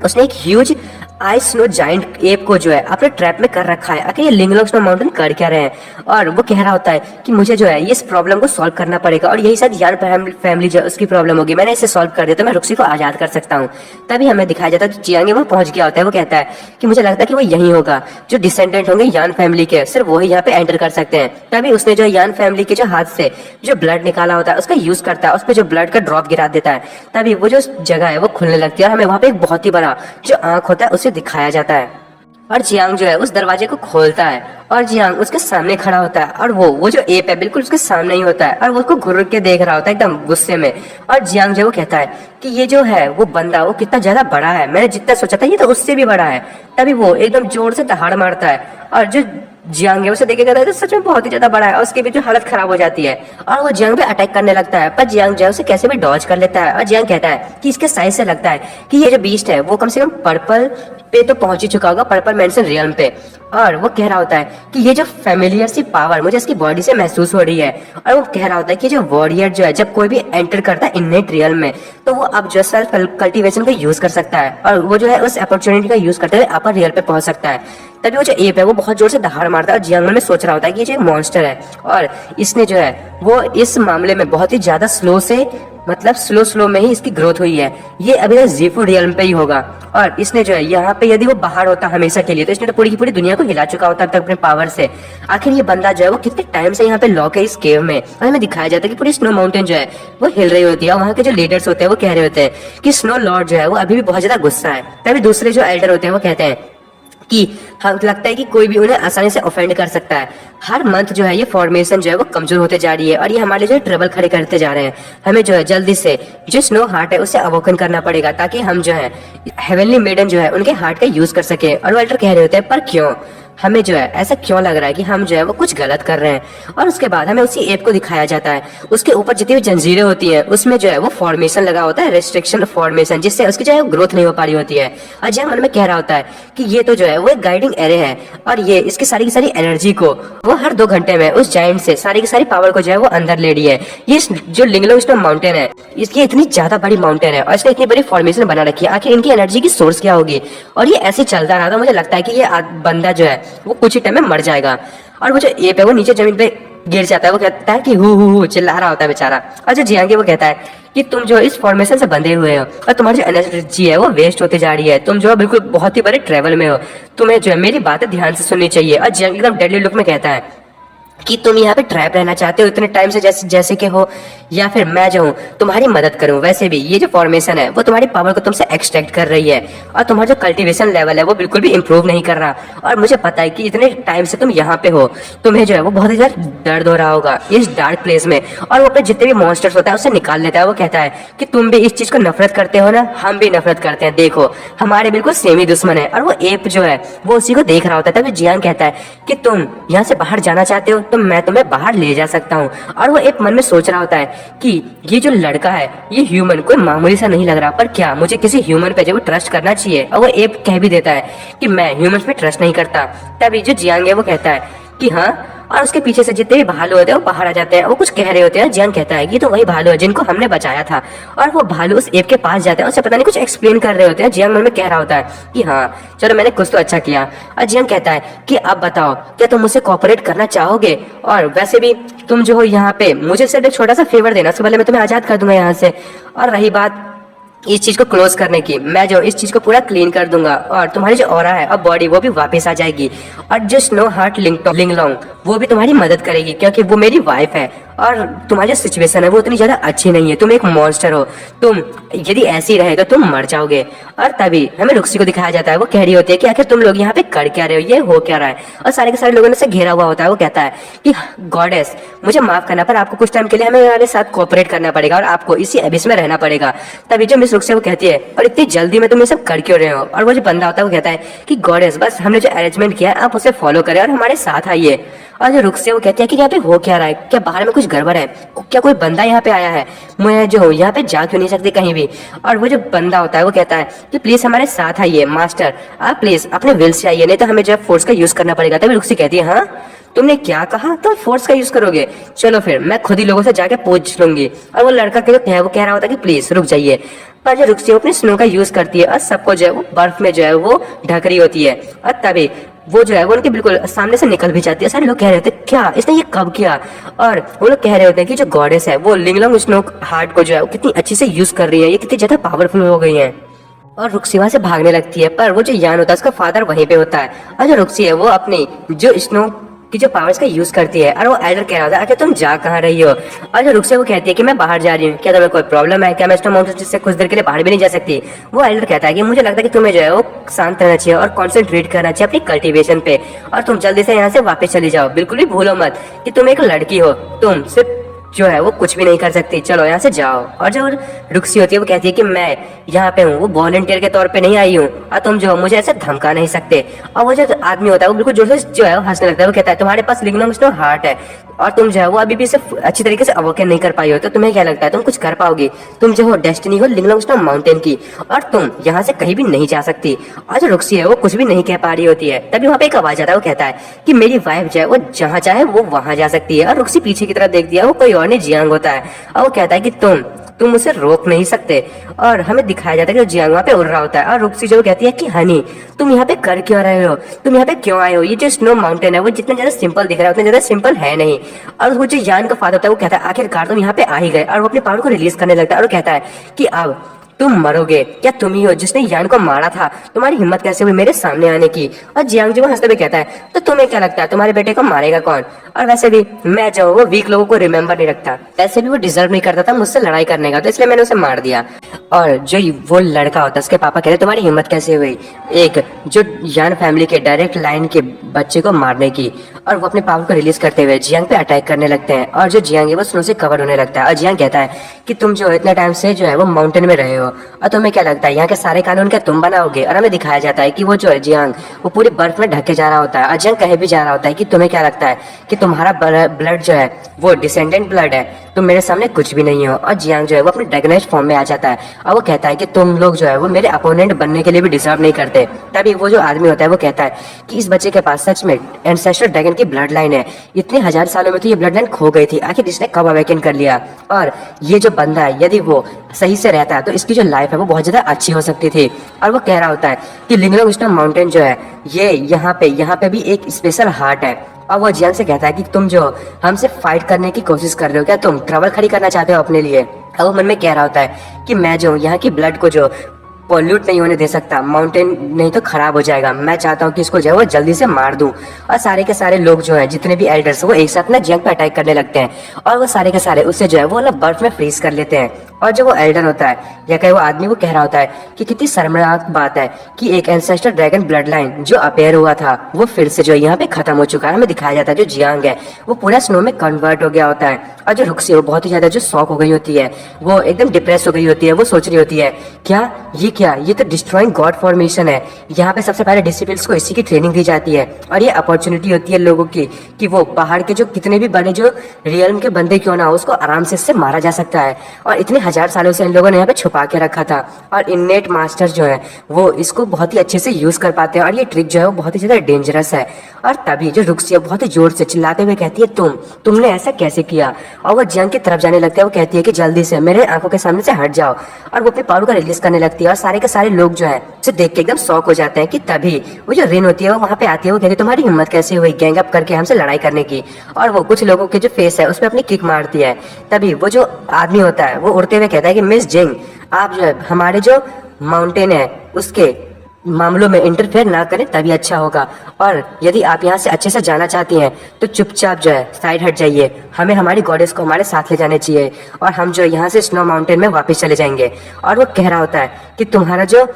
उसने एक huge ice snow giant app को जो है अपने ट्रैप में कर रखा है। आखिर ये लिंगलोंग स्नो माउंटेन कर क्या रहे हैं। और वो कह रहा होता है कि मुझे जो है इस प्रॉब्लम को सॉल्व करना पड़ेगा, और यही शायद यान फैमिली जो है उसकी प्रॉब्लम होगी। मैंने इसे सॉल्व कर दिया तो मैं रुक्सी को आजाद कर सकता हूँ। तभी हमें दिखाया जाता है कि जियांग वो पहुंच गया होता है। वो कहता है कि मुझे लगता है कि वो यही होगा, जो डिसेंडेंट होंगे यान फैमिली के सिर्फ वही यहाँ पे एंटर कर सकते हैं। तभी उसने जो यान फैमिली के जो हाथ से जो ब्लड निकाला होता है उसका यूज करता है, उस पर जो ब्लड का ड्रॉप गिरा देता है। तभी वो जो जगह है वो खुलने लगती है और हमें वहाँ पे एक बहुत ही बड़ा जो आंख होता है उसे दिखाया जाता है। और जियांग जो है उस दरवाजे को खोलता है और जियांग उसके सामने खड़ा होता है, और वो जो एप है बिल्कुल उसके सामने ही होता है, और वो उसको घुर के देख रहा होता है एकदम गुस्से में। और जियांग जो वो कहता है कि ये जो है वो बंदा वो कितना ज्यादा बड़ा है, मैंने जितना सोचा था ये तो उससे भी बड़ा है। तभी वो एकदम जोर से दहाड़ मारता है, और जो जियांग है उसे देखेगा तो सच में बहुत ही ज्यादा बड़ा है, और उसकी भी जो हालत खराब हो जाती है, और वो जियांग पे अटैक करने लगता है। पर जियांग जो है उसे कैसे भी डॉज कर लेता है। और जियांग कहता है कि इसके साइज से लगता है कि ये जो बीस्ट है वो कम से कम पर्पल पे तो पहुंच ही चुका होगा, पर्पल मेंशन रियल्म पे। और वो कह रहा होता है कि ये जो फेमिलियर सी पावर मुझे इसकी बॉडी से महसूस हो रही है। और वो कह रहा होता है कि जो वॉरियर जो है जब कोई भी एंटर करता है इननेट रियल्म में तो वो अब जो सेल्फ कल्टीवेशन का यूज कर सकता है, और वो जो है उस अपॉर्चुनिटी का यूज करते हुए अपर रियल पे पहुंच सकता है। तभी वो जो एप है वो बहुत जोर से दहाड़ मारता है, और जियांग में सोच रहा होता है कि ये जो मॉन्स्टर है और इसने जो है वो इस मामले में बहुत ही ज्यादा स्लो में ही इसकी ग्रोथ हुई है। ये अभी तक जीफू रियल्म पे ही होगा, और इसने जो है यहाँ पे यदि वो बाहर होता हमेशा के लिए तो इसने तो पूरी की पूरी दुनिया को हिला चुका होता अब तक अपने पावर से। आखिर ये बंदा जो है वो कितने टाइम से यहाँ पे लॉक है इस केव में। और हमें दिखाया जाता है कि पूरी स्नो माउंटेन जो है वो हिल रही होती है, और वहाँ के जो लीडर्स होते हैं वो कह रहे होते हैं कि स्नो लॉर्ड जो है वो अभी भी बहुत ज्यादा गुस्सा है। तभी दूसरे जो एल्डर होते हैं वो कहते हैं कि हम लगता है कि कोई भी उन्हें आसानी से ऑफेंड कर सकता है। हर मंथ जो है ये फॉर्मेशन जो है वो कमजोर होते जा रही है और ये हमारे जो है ट्रबल खड़े करते जा रहे हैं। हमें जो है जल्दी से जो स्नो हार्ट है उसे अवोकन करना पड़ेगा ताकि हम जो है हेवनली मेडन जो है उनके हार्ट का यूज कर सके। और वो एल्डर कह रहे होते हैं पर क्यों, हमें जो है ऐसा क्यों लग रहा है कि हम जो है वो कुछ गलत कर रहे हैं। और उसके बाद हमें उसी एप को दिखाया जाता है, उसके ऊपर जितनी भी जंजीरें होती हैं उसमें जो है वो फॉर्मेशन लगा होता है, रेस्ट्रिक्शन फॉर्मेशन, जिससे उसकी जो है ग्रोथ नहीं हो पा रही होती है। और जय मन में कह रहा होता है कि ये तो जो है वो एक गाइडिंग एरे है और ये इसकी सारी की सारी एनर्जी को वो हर 2 घंटे में उस जाइंट से सारी की सारी पावर को जो है वो अंदर ले रही है। ये जो लिंगलोंग स्नो माउंटेन है इसकी इतनी ज्यादा बड़ी माउंटेन है और इसने इतनी बड़ी फॉर्मेशन बना रखी है, आखिर इनकी एनर्जी की सोर्स क्या होगी। और ये ऐसे चलता रहा था, मुझे लगता है कि ये बंदा जो है वो कुछ ही टाइम में मर जाएगा। और वो जो एप है वो नीचे जमीन पे गिर जाता है। वो कहता है कि हु चिल्ला रहा होता है बेचारा। और जो जियांग है वो कहता है कि तुम जो इस फॉर्मेशन से बंधे हुए हो और तुम्हारी जो एनर्जी है वो वेस्ट होते जा रही है, तुम जो है बिल्कुल बहुत ही बड़े ट्रेवल में हो, तुम्हें जो है मेरी बातें ध्यान से सुननी चाहिए। और जियांग एकदम डेडली लुक में कहता है कि तुम यहाँ पे ट्रैप रहना चाहते हो इतने टाइम से जैसे कि हो, या फिर मैं जो हूँ तुम्हारी मदद करूँ। वैसे भी ये जो फॉर्मेशन है वो तुम्हारी पावर को तुमसे एक्सट्रैक्ट कर रही है और तुम्हारा जो कल्टीवेशन लेवल है वो बिल्कुल भी इंप्रूव नहीं कर रहा। और मुझे पता है कि इतने टाइम से तुम यहाँ पे हो, तुम्हें जो है वो बहुत ही ज्यादा दर्द हो रहा होगा इस डार्क प्लेस में। और वो अपने जितने भी मॉन्स्टर्स होता है उससे निकाल लेता है। वो कहता है कि तुम भी इस चीज को नफरत करते हो ना, हम भी नफरत करते हैं, देखो हमारे बिल्कुल सेम ही दुश्मन है। और वो एप जो है वो उसी को देख रहा होता है। तभी जियांग कहता है कि तुम यहाँ से बाहर जाना चाहते हो तो मैं तुम्हें बाहर ले जा सकता हूँ। और वो एक मन में सोच रहा होता है कि ये जो लड़का है ये ह्यूमन कोई मामूली सा नहीं लग रहा, पर क्या मुझे किसी ह्यूमन पे जो ट्रस्ट करना चाहिए। और वो एप कह भी देता है कि मैं ह्यूमन पे ट्रस्ट नहीं करता। तभी जो जियांग है वो कहता है कि हाँ, और उसके पीछे से जितने भी भालू होते हैं वो बाहर आ जाते हैं। वो कुछ कह रहे होते हैं। जियांग कहता है कि तो वही भालू है जिनको हमने बचाया था। और वो भालू उस एप के पास जाते हैं, उससे पता नहीं कुछ एक्सप्लेन कर रहे होते हैं। जियांग मन में कह रहा होता है कि हाँ चलो मैंने कुछ तो अच्छा किया। और जियांग कहता है कि अब बताओ क्या तुम मुझसे कोऑपरेट करना चाहोगे, और वैसे भी तुम जो हो यहाँ पे मुझे सिर्फ एक छोटा सा फेवर देना, उसके पहले मैं तुम्हें आजाद कर दूंगा यहाँ से। और रही बात इस चीज को क्लोज करने की, मैं जो इस चीज को पूरा क्लीन कर दूंगा और तुम्हारी जो ऑरा है और बॉडी वो भी वापस आ जाएगी। और जो स्नो हार्ट लिंगलोंग वो भी तुम्हारी मदद करेगी क्योंकि वो मेरी वाइफ है। और तुम्हारी जो सिचुएशन है वो इतनी ज्यादा अच्छी नहीं है, तुम एक मॉन्स्टर हो, तुम यदि ऐसी रहे तो तुम मर जाओगे। और तभी हमें रुक्सी को दिखाया जाता है। वो कह रही होती है कि आखिर तुम लोग यहाँ पे कर क्या रहे हो, ये हो क्या रहा है। और सारे के सारे लोगों ने से घेरा हुआ होता है। वो कहता है कि गॉडेस मुझे माफ करना, पर आपको कुछ टाइम के लिए हमारे साथ कोऑपरेट करना पड़ेगा और आपको इसी एबिस में रहना पड़ेगा। तभी जो मिस रुक्सी वो कहती है और इतनी जल्दी में तुम ये सब कर क्यों रहे हो। और वो जो बंदा होता है वो कहता है कि गॉडेस बस हमने जो अरेंजमेंट किया है आप उसे फॉलो करें और हमारे साथ आइए। और जो रुक्सी वो कहती है कि यहाँ पे हो क्या रहा है, क्या बाहर में कुछ गड़बड़ है, क्या कोई बंदा यहाँ पे आया है, मैं जो हूँ यहाँ पे जा क्यों नहीं सकती कहीं भी। और वो जो बंदा होता है वो कहता है कि प्लीज हमारे साथ आइए मास्टर, आप प्लीज अपने विल से आइए, नहीं तो हमें जो है फोर्स का यूज करना पड़ेगा। तभी रुक्सी कहती है हाँ तुमने क्या कहा, तुम फोर्स का यूज करोगे, चलो फिर मैं खुद ही लोगों से जाके पूछ लूंगी। और वो लड़का जो है वो कह रहा होता है कि प्लीज रुक जाइए। पर जो रुक्सी अपने स्नो का यूज करती है और सबको जो है वो बर्फ में जो है वो ढक रही होती है। और तभी वो जो है वो उनके बिल्कुल सामने से निकल भी जाती है। सारे लोग कह रहे होते हैं क्या इसने ये कब किया। और वो लोग कह रहे होते हैं कि जो गॉडेस है वो लिंगलोंग स्नो हार्ट को जो है वो कितनी अच्छी से यूज कर रही है, ये कितनी ज्यादा पावरफुल हो गई है। और रुक्सी वहां से भागने लगती है, पर वो जो यान होता है उसका फादर वहीं पे होता है। और जो रुक्सी है वो अपनी जो स्नो की जो पावर्स का यूज करती है। और वो एल्डर कह रहा था कि तुम जा कहाँ रही हो। और जो रुक्सी वो कहती है कि मैं बाहर जा रही हूँ, क्या तुम्हें कोई प्रॉब्लम है, क्या मैं स्नो माउंटेन से कुछ देर के लिए बाहर भी नहीं जा सकती। वो एल्डर कहता है कि मुझे लगता है कि तुम्हें जो है वो शांत रहना चाहिए और कॉन्सेंट्रेट करना चाहिए अपनी कल्टीवेशन पे, और तुम जल्दी से यहाँ से वापस चली जाओ। बिल्कुल भी भूलो मत कि तुम एक लड़की हो, तुम सिर्फ जो है वो कुछ भी नहीं कर सकती, चलो यहाँ से जाओ। और जो रुक्सी होती है वो कहती है कि मैं यहाँ पे हूँ, वो वॉलंटियर के तौर पे नहीं आई हूँ और तुम जो मुझे ऐसे धमका नहीं सकते। और वो जो आदमी होता है वो बिल्कुल जोर से जो है वो हंसने लगता है। वो कहता है तुम्हारे पास लिंगलोंग स्नो हार्ट है और तुम जो है वो अभी भी इसे अच्छी तरीके से अवोकन नहीं कर पाई हो, तो तुम्हें क्या लगता है तुम कुछ कर पाओगी। तुम जो हो डेस्टिनी हो लिंगलोंग स्नो माउंटेन की, और तुम यहाँ से कहीं भी नहीं जा सकती। और जो रुक्सी है वो कुछ भी नहीं कह पा रही होती है। तभी वहाँ पे एक आवाज आता है, वो कहता है कि मेरी वाइफ जो है वो जहाँ चाहे वो वहां जा सकती है। और रुक्सी पीछे की तरफ देखती है, वो कोई और नहीं जियांग होता है। और वो कहता है कि तुम उसे रोक नहीं सकते। और हमें दिखाया जाता है कि जियांग वहाँ पे उड़ रहा होता है। और रुक्सी जो कहती है कि हनी तुम यहाँ पे कर क्यों रहे हो, तुम यहाँ पे क्यों आए हो, ये जो स्नो माउंटेन है वो जितना ज्यादा सिंपल दिख रहा है उतना ज्यादा सिंपल है नहीं। और वो जो यान का फादर होता है वो कहता है आखिरकार तुम यहाँ पे आ ही गए। और वो अपने पावर को रिलीज करने लगता है और वो कहता है कि अब तुम मरोगे, क्या तुम ही हो जिसने यान को मारा था, तुम्हारी हिम्मत कैसे हुई मेरे सामने आने की। और जियांग जो हंसते हुए कहता है तो तुम्हें क्या लगता है तुम्हारे बेटे को मारेगा कौन। और वैसे भी मैं जो हूँ वो वीक लोगों को रिमेम्बर नहीं रखता, वैसे भी वो डिजर्व नहीं करता था मुझसे लड़ाई करने का, तो इसलिए मैंने उसे मार दिया। और जो वो लड़का होता है उसके पापा कहते तुम्हारी हिम्मत कैसे हुई एक जो यान फैमिली के डायरेक्ट लाइन के बच्चे को मारने की। और वो अपने पावर को रिलीज करते हुए जियांग पे अटैक करने लगते हैं और जो जियांग है वो स्नो से कवर होने लगता है। और जियांग कहता है कि तुम जो इतने टाइम से जो है वो माउंटेन में रहे हो और तुम्हें क्या लगता है यहाँ के सारे कानून क्या तुम बनाओगे। और हमें दिखाया जाता है कि वो जो है जियांग वो पूरी बर्फ में ढके जा रहा होता है और जियांग कहे भी जा रहा होता है कि तुम्हें क्या लगता है कि तुम्हारा ब्लड जो है वो डिसेंडेंट ब्लड है, तुम मेरे सामने कुछ भी नहीं हो। और जियांग जो है वो अपने ड्रैगनाइज फॉर्म में आ जाता है और वो कहता है कि तुम लोग जो है वो मेरे अपोनेंट बनने के लिए भी डिजर्व नहीं करते। तभी वो जो आदमी होता है वो कहता है कि इस बच्चे के पास सच में एंसेस्टर ड्रैगन की ब्लड लाइन है, इतने हजार सालों में तो ये ब्लड लाइन खो गई थी, आखिर इसने कब अवेकन कर लिया। और ये जो बंदा है यदि वो सही से रहता है तो इसकी जो लाइफ है वो बहुत ज्यादा अच्छी हो सकती थी। और वो कह रहा होता है कि लिंगलोंग स्नो माउंटेन जो है ये यहाँ पे भी एक स्पेशल हार्ट है। और वो जियांग से कहता है कि तुम जो हमसे फाइट करने की कोशिश कर रहे हो, क्या तुम ट्रबल खड़ी करना चाहते हो अपने लिए। और वो मन में कह रहा होता है कि मैं जो यहाँ की ब्लड को जो पॉल्यूट नहीं होने दे सकता, माउंटेन नहीं तो खराब हो जाएगा, मैं चाहता हूँ कि इसको जो है वो जल्दी से मार दूं। और सारे के सारे लोग जो हैं जितने भी एल्डर्स वो एक साथ ना जियांग पे अटैक करने लगते हैं और वो सारे के सारे उससे जो है वो ना बर्फ में फ्रीज कर लेते हैं। और जो वो एल्डर होता है या कहीं वो आदमी वो कह रहा होता है कि कितनी शर्मनाक बात है कि एक एंसेस्टर ड्रैगन ब्लड लाइन जो अपेयर हुआ था वो फिर से जो यहाँ पे खत्म हो चुका है। हमें दिखाया जाता है जो जियांग है वो पूरा स्नो में कन्वर्ट हो गया होता है और जो रुक्सी वो बहुत ही ज्यादा जो शॉक हो गई होती है, वो एकदम डिप्रेस हो गई होती है। वो सोच रही होती है क्या ये तो डिस्ट्रॉइंग गॉड फॉर्मेशन है, यहाँ पे सबसे पहले डिसिपल्स को इसी की ट्रेनिंग दी जाती है और ये अपॉर्चुनिटी होती है लोगों की कि वो पहाड़ के जो कितने भी बड़े जो रियल्म के बंदे क्यों ना हो उसको आराम से इससे मारा जा सकता है। और इतने हजार सालों से इन लोगों ने यहाँ पे छुपा के रखा था और इननेट मास्टर जो है वो इसको बहुत ही अच्छे से यूज कर पाते हैं और ये ट्रिक जो है वो बहुत ही ज्यादा डेंजरस है। और तभी जो रुक्सिया बहुत ही जोर से चिल्लाते हुए कहती है तुमने ऐसा कैसे किया। और वो जियांग की तरफ जाने लगता है, वो कहती है कि जल्दी से मेरे आंखों के सामने से हट जाओ। और वो अपने पावर को रिलीज करने लगती है और सारे के सारे लोग जो है उसे देख के एकदम शॉक हो जाते हैं कि तभी वो जो रिन होती है वो वहाँ पे आती है। वो कहती है तुम्हारी हिम्मत कैसे हुई गैंग अप करके हमसे लड़ाई करने की। और वो कुछ लोगों के जो फेस है उस पर अपनी किक मारती है। तभी वो जो आदमी होता है वो उड़ते हुए कहता है कि मिस जिंग आप जो है हमारे जो माउंटेन है उसके मामलों में इंटरफेयर ना करें तभी अच्छा होगा। और यदि आप यहाँ से अच्छे से जाना चाहती हैं तो चुपचाप जो है साइड हट जाइए, हमें हमारी गॉडेस को हमारे साथ ले जाने चाहिए और हम जो यहाँ से स्नो माउंटेन में वापस चले जाएंगे। और वो कह रहा होता है कि तुम्हारा जो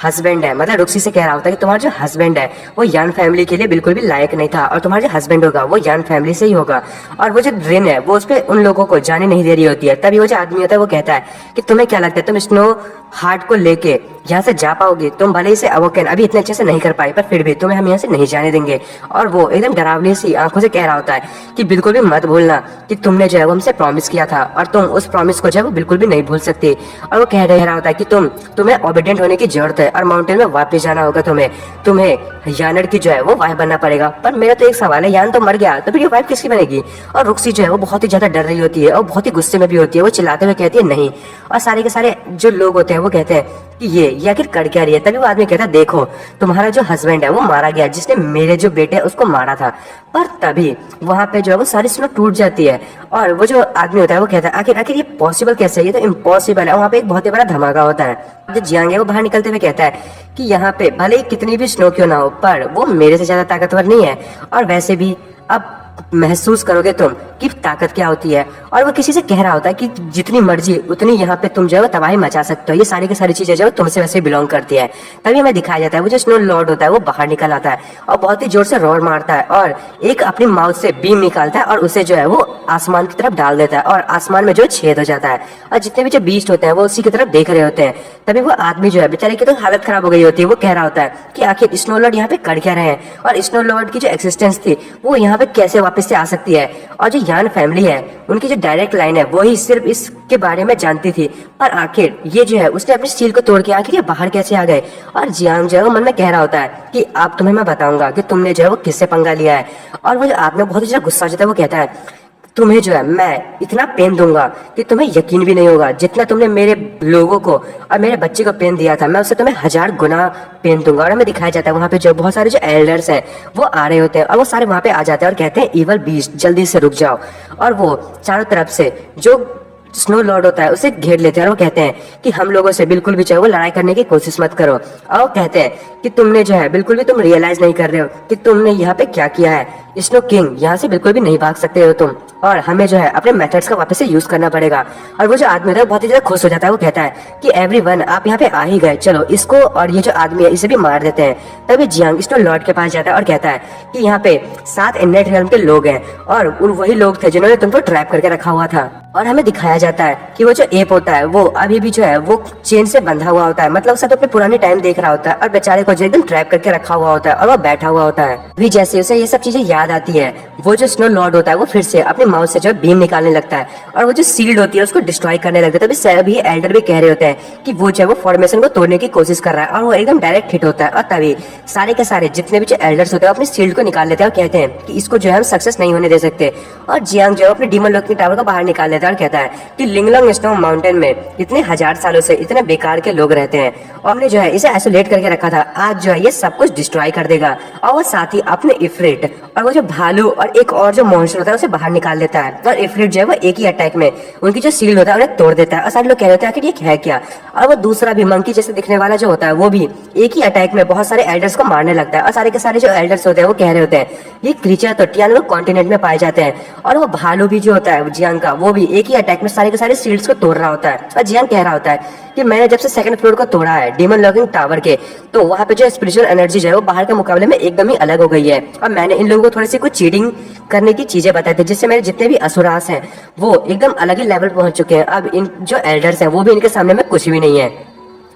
हस्बैंड है, मतलब रुक्सी से कह रहा होता है कि तुम्हारा जो हस्बैंड है वो यान फैमिली के लिए बिल्कुल भी लायक नहीं था और तुम्हारा जो हस्बैंड होगा वो यान फैमिली से ही होगा। और वो जो रिन है वो उस पर उन लोगों को जाने नहीं दे रही होती है। तभी वो जो आदमी होता है वो कहता है कि तुम्हें क्या लगता है तुम स्नो हार्ट को लेके यहाँ से जा पाओगे, तुम भले ही से अवोकन अभी इतने अच्छे से नहीं कर पाए पर फिर भी तुम्हें हम यहाँ से नहीं जाने देंगे। और वो एकदम डरावनी सी आंखों से कह रहा होता है कि बिल्कुल भी मत भूलना कि तुमने जो है वो हमसे प्रॉमिस किया था और तुम उस प्रॉमिस को जो है वो बिल्कुल भी नहीं भूल सकती। और वो कह रहा होता है कि तुम्हें ओबीडिएंट होने की जरूरत है और माउंटेन में वापस जाना होगा, तुम्हें यानर की जो है वो वाइफ बनना पड़ेगा। पर मेरा तो एक सवाल है, यान तो मर गया तो फिर ये वाइफ किसकी बनेगी। और रुक्सी जो है वो बहुत ही ज्यादा डर रही होती है और बहुत ही गुस्से में भी होती है, वो चिल्लाते हुए कहती है नहीं। और सारे के सारे जो लोग होते हैं वो कहते हैं कि ये आखिर कर क्या रही है। तभी वो आदमी कहता है देखो तुम्हारा जो हस्बैंड है वो मारा गया जिसने मेरे जो बेटे उसको मारा था। पर तभी वहां पे जो है वो सारी स्नो टूट जाती है और वो जो आदमी होता है वो कहता है आखिर ये पॉसिबल कैसे है, ये तो इम्पॉसिबल है। वहाँ पे एक बहुत ही बड़ा धमाका होता है। जो जियांग है वो बाहर निकलते हुए कहता है कि यहाँ पे भले ही कितनी भी स्नो क्यों ना हो पर वो मेरे से ज्यादा ताकतवर नहीं है और वैसे भी अब महसूस करोगे तुम कि ताकत क्या होती है। और वो किसी से कह रहा होता है कि जितनी मर्जी उतनी यहाँ पे तुम जो है तबाही मचा सकते हो, ये सारी की सारी चीजें जो है तुमसे वैसे बिलोंग करती है। तभी हमें दिखाया जाता है वो जो स्नो लॉर्ड होता है वो बाहर निकल आता है और बहुत ही जोर से रोर मारता है और एक अपनी माउथ से बीम निकालता है और उसे जो है वो आसमान की तरफ डाल देता है और आसमान में जो छेद हो जाता है और जितने भी जो बीस्ट होते हैं वो उसी की तरफ देख रहे होते हैं। तभी वो आदमी जो है बेचारे की तो हालत खराब हो गई होती है। वो कह रहा होता है कि आखिर स्नो लॉर्ड यहाँ पे कर क्या रहे हैं और स्नो लॉर्ड की जो एक्सिस्टेंस थी वो यहाँ पे कैसे वापस से आ सकती है। और जो यान फैमिली है उनकी जो डायरेक्ट लाइन है वही सिर्फ इसके बारे में जानती थी, पर आखिर ये जो है उसने अपनी सील को तोड़ के आखिर ये बाहर कैसे आ गए। और जियांग जो है वो मन में कह रहा होता है कि अब तुम्हें मैं बताऊंगा कि तुमने जो है वो किससे पंगा लिया है। और वो जो आदमी बहुत ही ज्यादा गुस्सा हो जाता है, वो कहता है तुम्हें जो है मैं इतना पेन दूंगा कि तुम्हें यकीन भी नहीं होगा, जितना तुमने मेरे लोगों को और मेरे बच्चे को पेन दिया था मैं उससे तुम्हें 1000 गुना पेन दूंगा। और हमें दिखाया जाता है वहाँ पे जो बहुत सारे जो एल्डर्स हैं वो आ रहे होते हैं और वो सारे वहाँ पे आ जाते हैं और कहते हैं इवल बीस्ट जल्दी से रुक जाओ। और वो चारों तरफ से जो स्नो लॉर्ड होता है उसे घेर लेते हैं और वो कहते हैं कि हम लोगों से बिल्कुल भी चाहे वो लड़ाई करने की कोशिश मत करो। और वो कहते हैं कि तुमने जो है बिल्कुल भी तुम रियलाइज नहीं कर रहे हो कि तुमने यहाँ पे क्या किया है। स्नो किंग, यहाँ से बिल्कुल भी नहीं भाग सकते हो तुम, और हमें जो है अपने मेथड्स का वापस से यूज करना पड़ेगा। और वो जो आदमी होता है बहुत ही ज्यादा खुश हो जाता है। वो कहता है कि एवरीवन, आप यहाँ पे आ ही गए, चलो इसको और ये जो आदमी है इसे भी मार देते हैं। तभी जियांग स्नो लॉर्ड के पास जाता है और कहता है कि यहाँ पे 7 इननेट रियल्म के लोग हैं और वही लोग थे जिन्होंने तुमको ट्रैप करके रखा हुआ था। और हमें दिखाया जाता है कि वो जो एप होता है वो अभी भी जो है वो चेन से बंधा हुआ होता है, मतलब उसे तो अपने पुरानी टाइम देख रहा होता है और बेचारे को जो एकदम ट्रैप करके रखा हुआ होता है और वो बैठा हुआ होता है। भी जैसे उसे ये सब चीजें याद आती है, वो जो स्नो लॉर्ड होता है वो फिर से अपने माउथ से जो है बीम निकालने लगता है और वो जो सील्ड होती है उसको डिस्ट्रॉय करने लगता है। तभी सभी एल्डर भी कह रहे होते हैं कि वो जो है वो फॉर्मेशन को तोड़ने की कोशिश कर रहा है और वो एकदम डायरेक्ट हिट होता है। और तभी सारे के सारे जितने भी जो एल्डर्स होते हैं अपनी शील्ड को निकाल लेते हैं और कहते हैं कि इसको जो है हम सक्सेस नहीं होने दे सकते। और जियांग जो है अपने डीमन लॉर्ड के टावर को बाहर निकाल लेता है और कहता है कि लिंगलोंग स्नो माउंटेन में इतने हजार सालों से इतने बेकार के लोग रहते हैं और हमने जो है इसे आइसोलेट करके रखा था, आज जो है ये सब कुछ डिस्ट्रॉय कर देगा। और वो साथ ही अपने इफ्रिट और वो जो भालू और एक और जो मॉन्स्टर होता है उसे बाहर निकाल देता है और इफ्रिट जो है वो एक ही अटैक में उनकी जो शील्ड होता है उन्हें तोड़ देता है। और सारे लोग कह रहे थे कि ये है क्या। और वो दूसरा भी मंकी जैसे दिखने वाला जो होता है वो भी एक ही अटैक में बहुत सारे एल्डर्स को मारने लगता है। और सारे के सारे जो एल्डर्स होते हैं वो कह रहे होते हैं ये क्रीचर तो टियानो कॉन्टिनेंट में पाए जाते हैं। और वो भालू भी जो होता है जियांग का, वो भी एक ही अटैक में सारे के सारे शील्ड्स को तोड़ रहा होता है। और जियांग कह रहा होता है कि मैंने जब से सेकंड फ्लोर को तोड़ा है डीमन लॉकिंग टावर के, तो वहाँ पे जो स्पिरिचुअल एनर्जी जो है वो बाहर के मुकाबले में एकदम ही अलग हो गई है। और मैंने इन लोगों को थोड़ी सी कुछ चीटिंग करने की चीजें बताई थी जिससे मेरे जितने भी असुरास हैं वो एकदम अलग ही लेवल पहुंच चुके हैं। अब इन जो एल्डर्स हैं वो भी इनके सामने में कुछ भी नहीं है।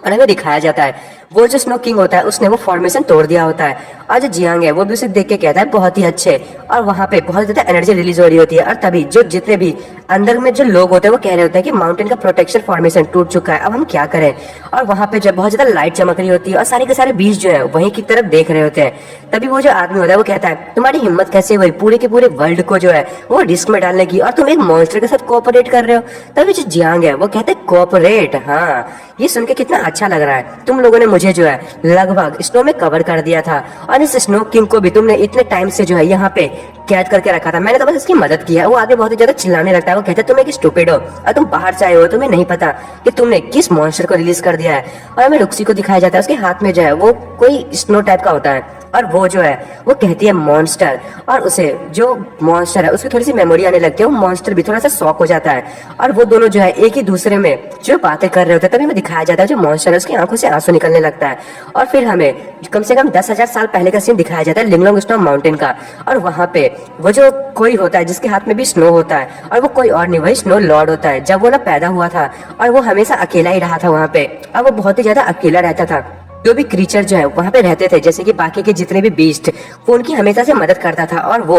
और हमें दिखाया जाता है वो जो स्नो किंग होता है उसने वो फॉर्मेशन तोड़ दिया होता है और जो जियांग है वो भी उसे देख के कहता है बहुत ही अच्छे। और वहाँ पे बहुत ज्यादा एनर्जी रिलीज हो रही होती है और तभी जो जितने भी अंदर में जो लोग होते हैं वो कह रहे होते हैं कि माउंटेन का प्रोटेक्शन फॉर्मेशन टूट चुका है, अब हम क्या करें। और वहाँ पे जो बहुत ज्यादा लाइट चमक रही होती है और सारे के सारे बीज जो है वहीं की तरफ देख रहे होते हैं। तभी वो जो आदमी होता है वो कहता है तुम्हारी हिम्मत कैसे हुई पूरे के पूरे वर्ल्ड को जो है वो रिस्क में डालने की, और तुम एक मॉन्स्टर के साथ कोऑपरेट कर रहे हो। तभी जो जियांग है वो कहते हैं कोऑपरेट, हाँ ये सुन के कितना अच्छा लग रहा है। तुम लोगों ने मुझे जो है लगभग स्नो में कवर कर दिया था और इस स्नो किंग को भी तुमने इतने टाइम से जो है यहाँ पे कैद करके रखा था, मैंने तो बस इसकी मदद की है। वो आदमी बहुत ही ज्यादा चिल्लाने लगता है, वो कहता है तुम एक स्टूपिड हो और तुम बाहर से आए हो, तुम्हें नहीं पता कि तुमने किस मॉन्स्टर को रिलीज कर दिया है। और हमें रुक्सी को दिखाया जाता है उसके हाथ में जो है वो कोई स्नो टाइप का होता है और वो जो है वो कहती है मॉन्स्टर, और उसे जो मॉन्स्टर है उसकी थोड़ी सी मेमोरी आने लगती है। वो मॉन्स्टर भी थोड़ा सा शॉक हो जाता है और वो दोनों जो है एक ही दूसरे में जो बातें कर रहे होते हैं। तभी हमें दिखाया जाता है जो मॉन्स्टर है उसकी आंखों से आंसू निकलने लगता है और फिर हमें कम से कम 10,000 साल पहले का सीन दिखाया जाता है लिंगलोंग स्नो माउंटेन का। और वहाँ पे वो जो कोई होता है जिसके हाथ में भी स्नो होता है और वो कोई और नहीं वही स्नो लॉर्ड होता है। जब वो ना पैदा हुआ था और वो हमेशा अकेला ही रहा था वहाँ पे, और वो बहुत ही ज्यादा अकेला रहता था। जो भी क्रीचर जो है वहाँ पे रहते थे जैसे कि बाकी के जितने भी बीस्ट, वो उनकी हमेशा से मदद करता था। और वो